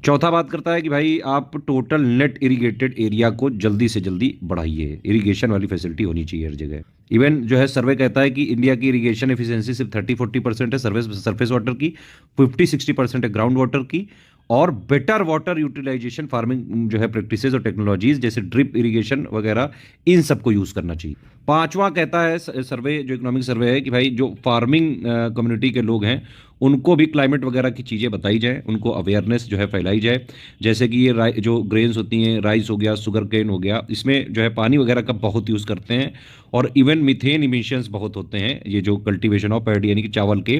चौथा बात करता है कि भाई आप टोटल नेट इरिगेटेड एरिया को जल्दी से जल्दी बढ़ाइए, इरिगेशन वाली फैसिलिटी होनी चाहिए हर जगह। इवन जो है सर्वे कहता है कि इंडिया की इरिगेशन एफिशिएंसी सिर्फ 30-40% है सरफेस वाटर की, 50-60% है ग्राउंड वाटर की, और बेटर वाटर यूटिलाइजेशन फार्मिंग जो है प्रैक्टिसेस और टेक्नोलॉजीज जैसे ड्रिप इरिगेशन वगैरह इन सबको यूज करना चाहिए। पांचवा कहता है सर्वे, जो इकोनॉमिक सर्वे है, कि भाई जो फार्मिंग कम्युनिटी के लोग हैं उनको भी क्लाइमेट वगैरह की चीज़ें बताई जाए, उनको अवेयरनेस जो है फैलाई जाए। जैसे कि ये जो ग्रेन्स होती हैं, राइस हो गया, शुगर केन हो गया, इसमें जो है पानी वगैरह का बहुत यूज़ करते हैं, और इवन मीथेन इमिशंस बहुत होते हैं ये जो कल्टीवेशन ऑफ पैडी यानी कि चावल के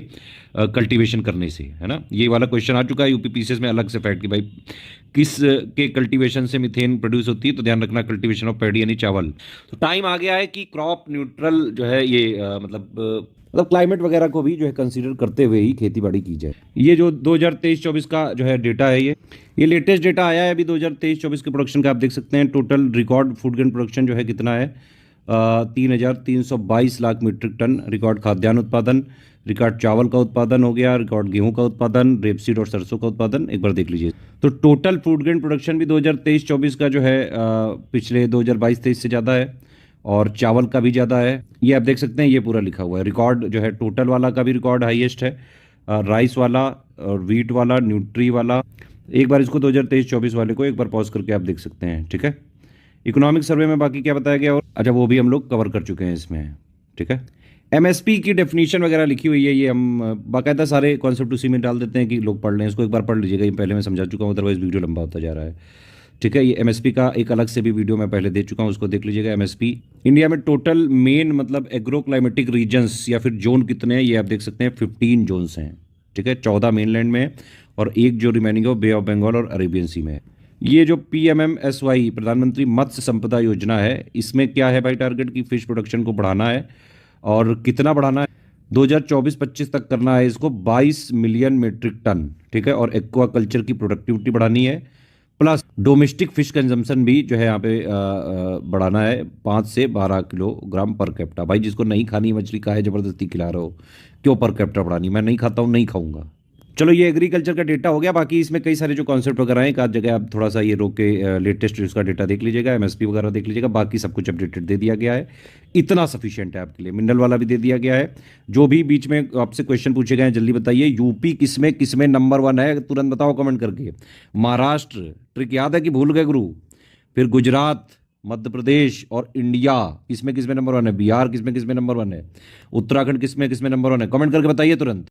कल्टीवेशन करने से, है ना। ये वाला क्वेश्चन आ चुका है यूपीपीसीएस में अलग से फैक्ट कि भाई किस के कल्टीवेशन से मीथेन प्रोड्यूस होती है, तो ध्यान रखना कल्टीवेशन ऑफ पैडी यानी चावल। तो टाइम आ गया है कि क्रॉप न्यूट्रल जो है ये मतलब क्लाइमेट वगैरह को भी जो है कंसीडर करते हुए ही खेती बाड़ी की जाए। ये जो 2023-24 का जो है डेटा है, ये लेटेस्ट डेटा आया है अभी 2023-24 के प्रोडक्शन का। आप देख सकते हैं total record food grain production जो है कितना है, 3,322 लाख मीट्रिक टन। रिकॉर्ड खाद्यान्न उत्पादन, रिकॉर्ड चावल का उत्पादन हो गया, रिकॉर्ड गेहूं का उत्पादन, रेपसीड और सरसों का उत्पादन एक बार देख लीजिए। तो टोटल फूड ग्रेन प्रोडक्शन भी 2023-24 का जो है पिछले 2022-23 से ज़्यादा है, और चावल का भी ज़्यादा है। ये आप देख सकते हैं, ये पूरा लिखा हुआ है। रिकॉर्ड जो है टोटल वाला का भी रिकॉर्ड हाईएस्ट है, राइस वाला और वीट वाला, न्यूट्री वाला। एक बार इसको 2023-24 वाले को एक बार पॉज करके आप देख सकते हैं, ठीक है। इकोनॉमिक सर्वे में बाकी क्या बताया गया, और अच्छा वो भी हम लोग कवर कर चुके हैं इसमें, ठीक है। एमएसपी की डेफिनेशन वगैरह लिखी हुई है, ये हम बाकायदा सारे कॉन्सेप्ट उसी में डाल देते हैं कि लोग पढ़ लें। इसको एक बार पढ़ लीजिएगा, ये पहले मैं समझा चुका हूँ, अदरवाइज वीडियो लंबा होता जा रहा है, ठीक है। ये एमएसपी का एक अलग से भी वीडियो मैं पहले दे चुका हूँ, उसको देख लीजिएगा। एमएसपी इंडिया में टोटल मेन मतलब एग्रो क्लाइमेटिक रीजन्स या फिर जोन कितने हैं, ये आप देख सकते हैं 15 जोन्स हैं, ठीक है। 14 मेनलैंड में और एक जो रिमेनिंग है बे ऑफ बंगाल और अरेबियन सी में है। ये जो PMMSY प्रधानमंत्री मत्स्य संपदा योजना है, इसमें क्या है भाई टारगेट की फिश प्रोडक्शन को बढ़ाना है। और कितना बढ़ाना है? 2024-25 तक करना है इसको 22 मिलियन मीट्रिक टन, ठीक है। और एक्वा कल्चर की प्रोडक्टिविटी बढ़ानी है, प्लस डोमेस्टिक फिश कंजम्पशन भी जो है यहाँ पे बढ़ाना है 5 से 12 किलोग्राम पर कैप्टा। भाई जिसको नहीं खानी मछली का है जबरदस्ती खिला रहे हो, क्यों पर कैप्टा बढ़ानी? मैं नहीं खाता हूँ, नहीं खाऊंगा। चलो ये एग्रीकल्चर का डेटा हो गया। बाकी इसमें कई सारे जो कॉन्सेप्ट वगैरह हैं, एक आध जगह आप थोड़ा सा ये रोक के लेटेस्ट इसका डेटा देख लीजिएगा, MSP वगैरह देख लीजिएगा। बाकी सब कुछ अपडेटेड दे दिया गया है, इतना सफिशिएंट है आपके लिए। मिनरल वाला भी दे दिया गया है। जो भी बीच में आपसे क्वेश्चन पूछे गए हैं जल्दी बताइए। यूपी किसमें किसमें नंबर 1 है, तुरंत बताओ कमेंट करके। महाराष्ट्र, ट्रिक याद है कि भूल गए गुरु? फिर गुजरात, मध्य प्रदेश और इंडिया किसमें किसमें नंबर 1 है। बिहार किसमें किसमें नंबर 1 है। उत्तराखंड किसमें किसमें नंबर 1 है। कमेंट करके बताइए तुरंत।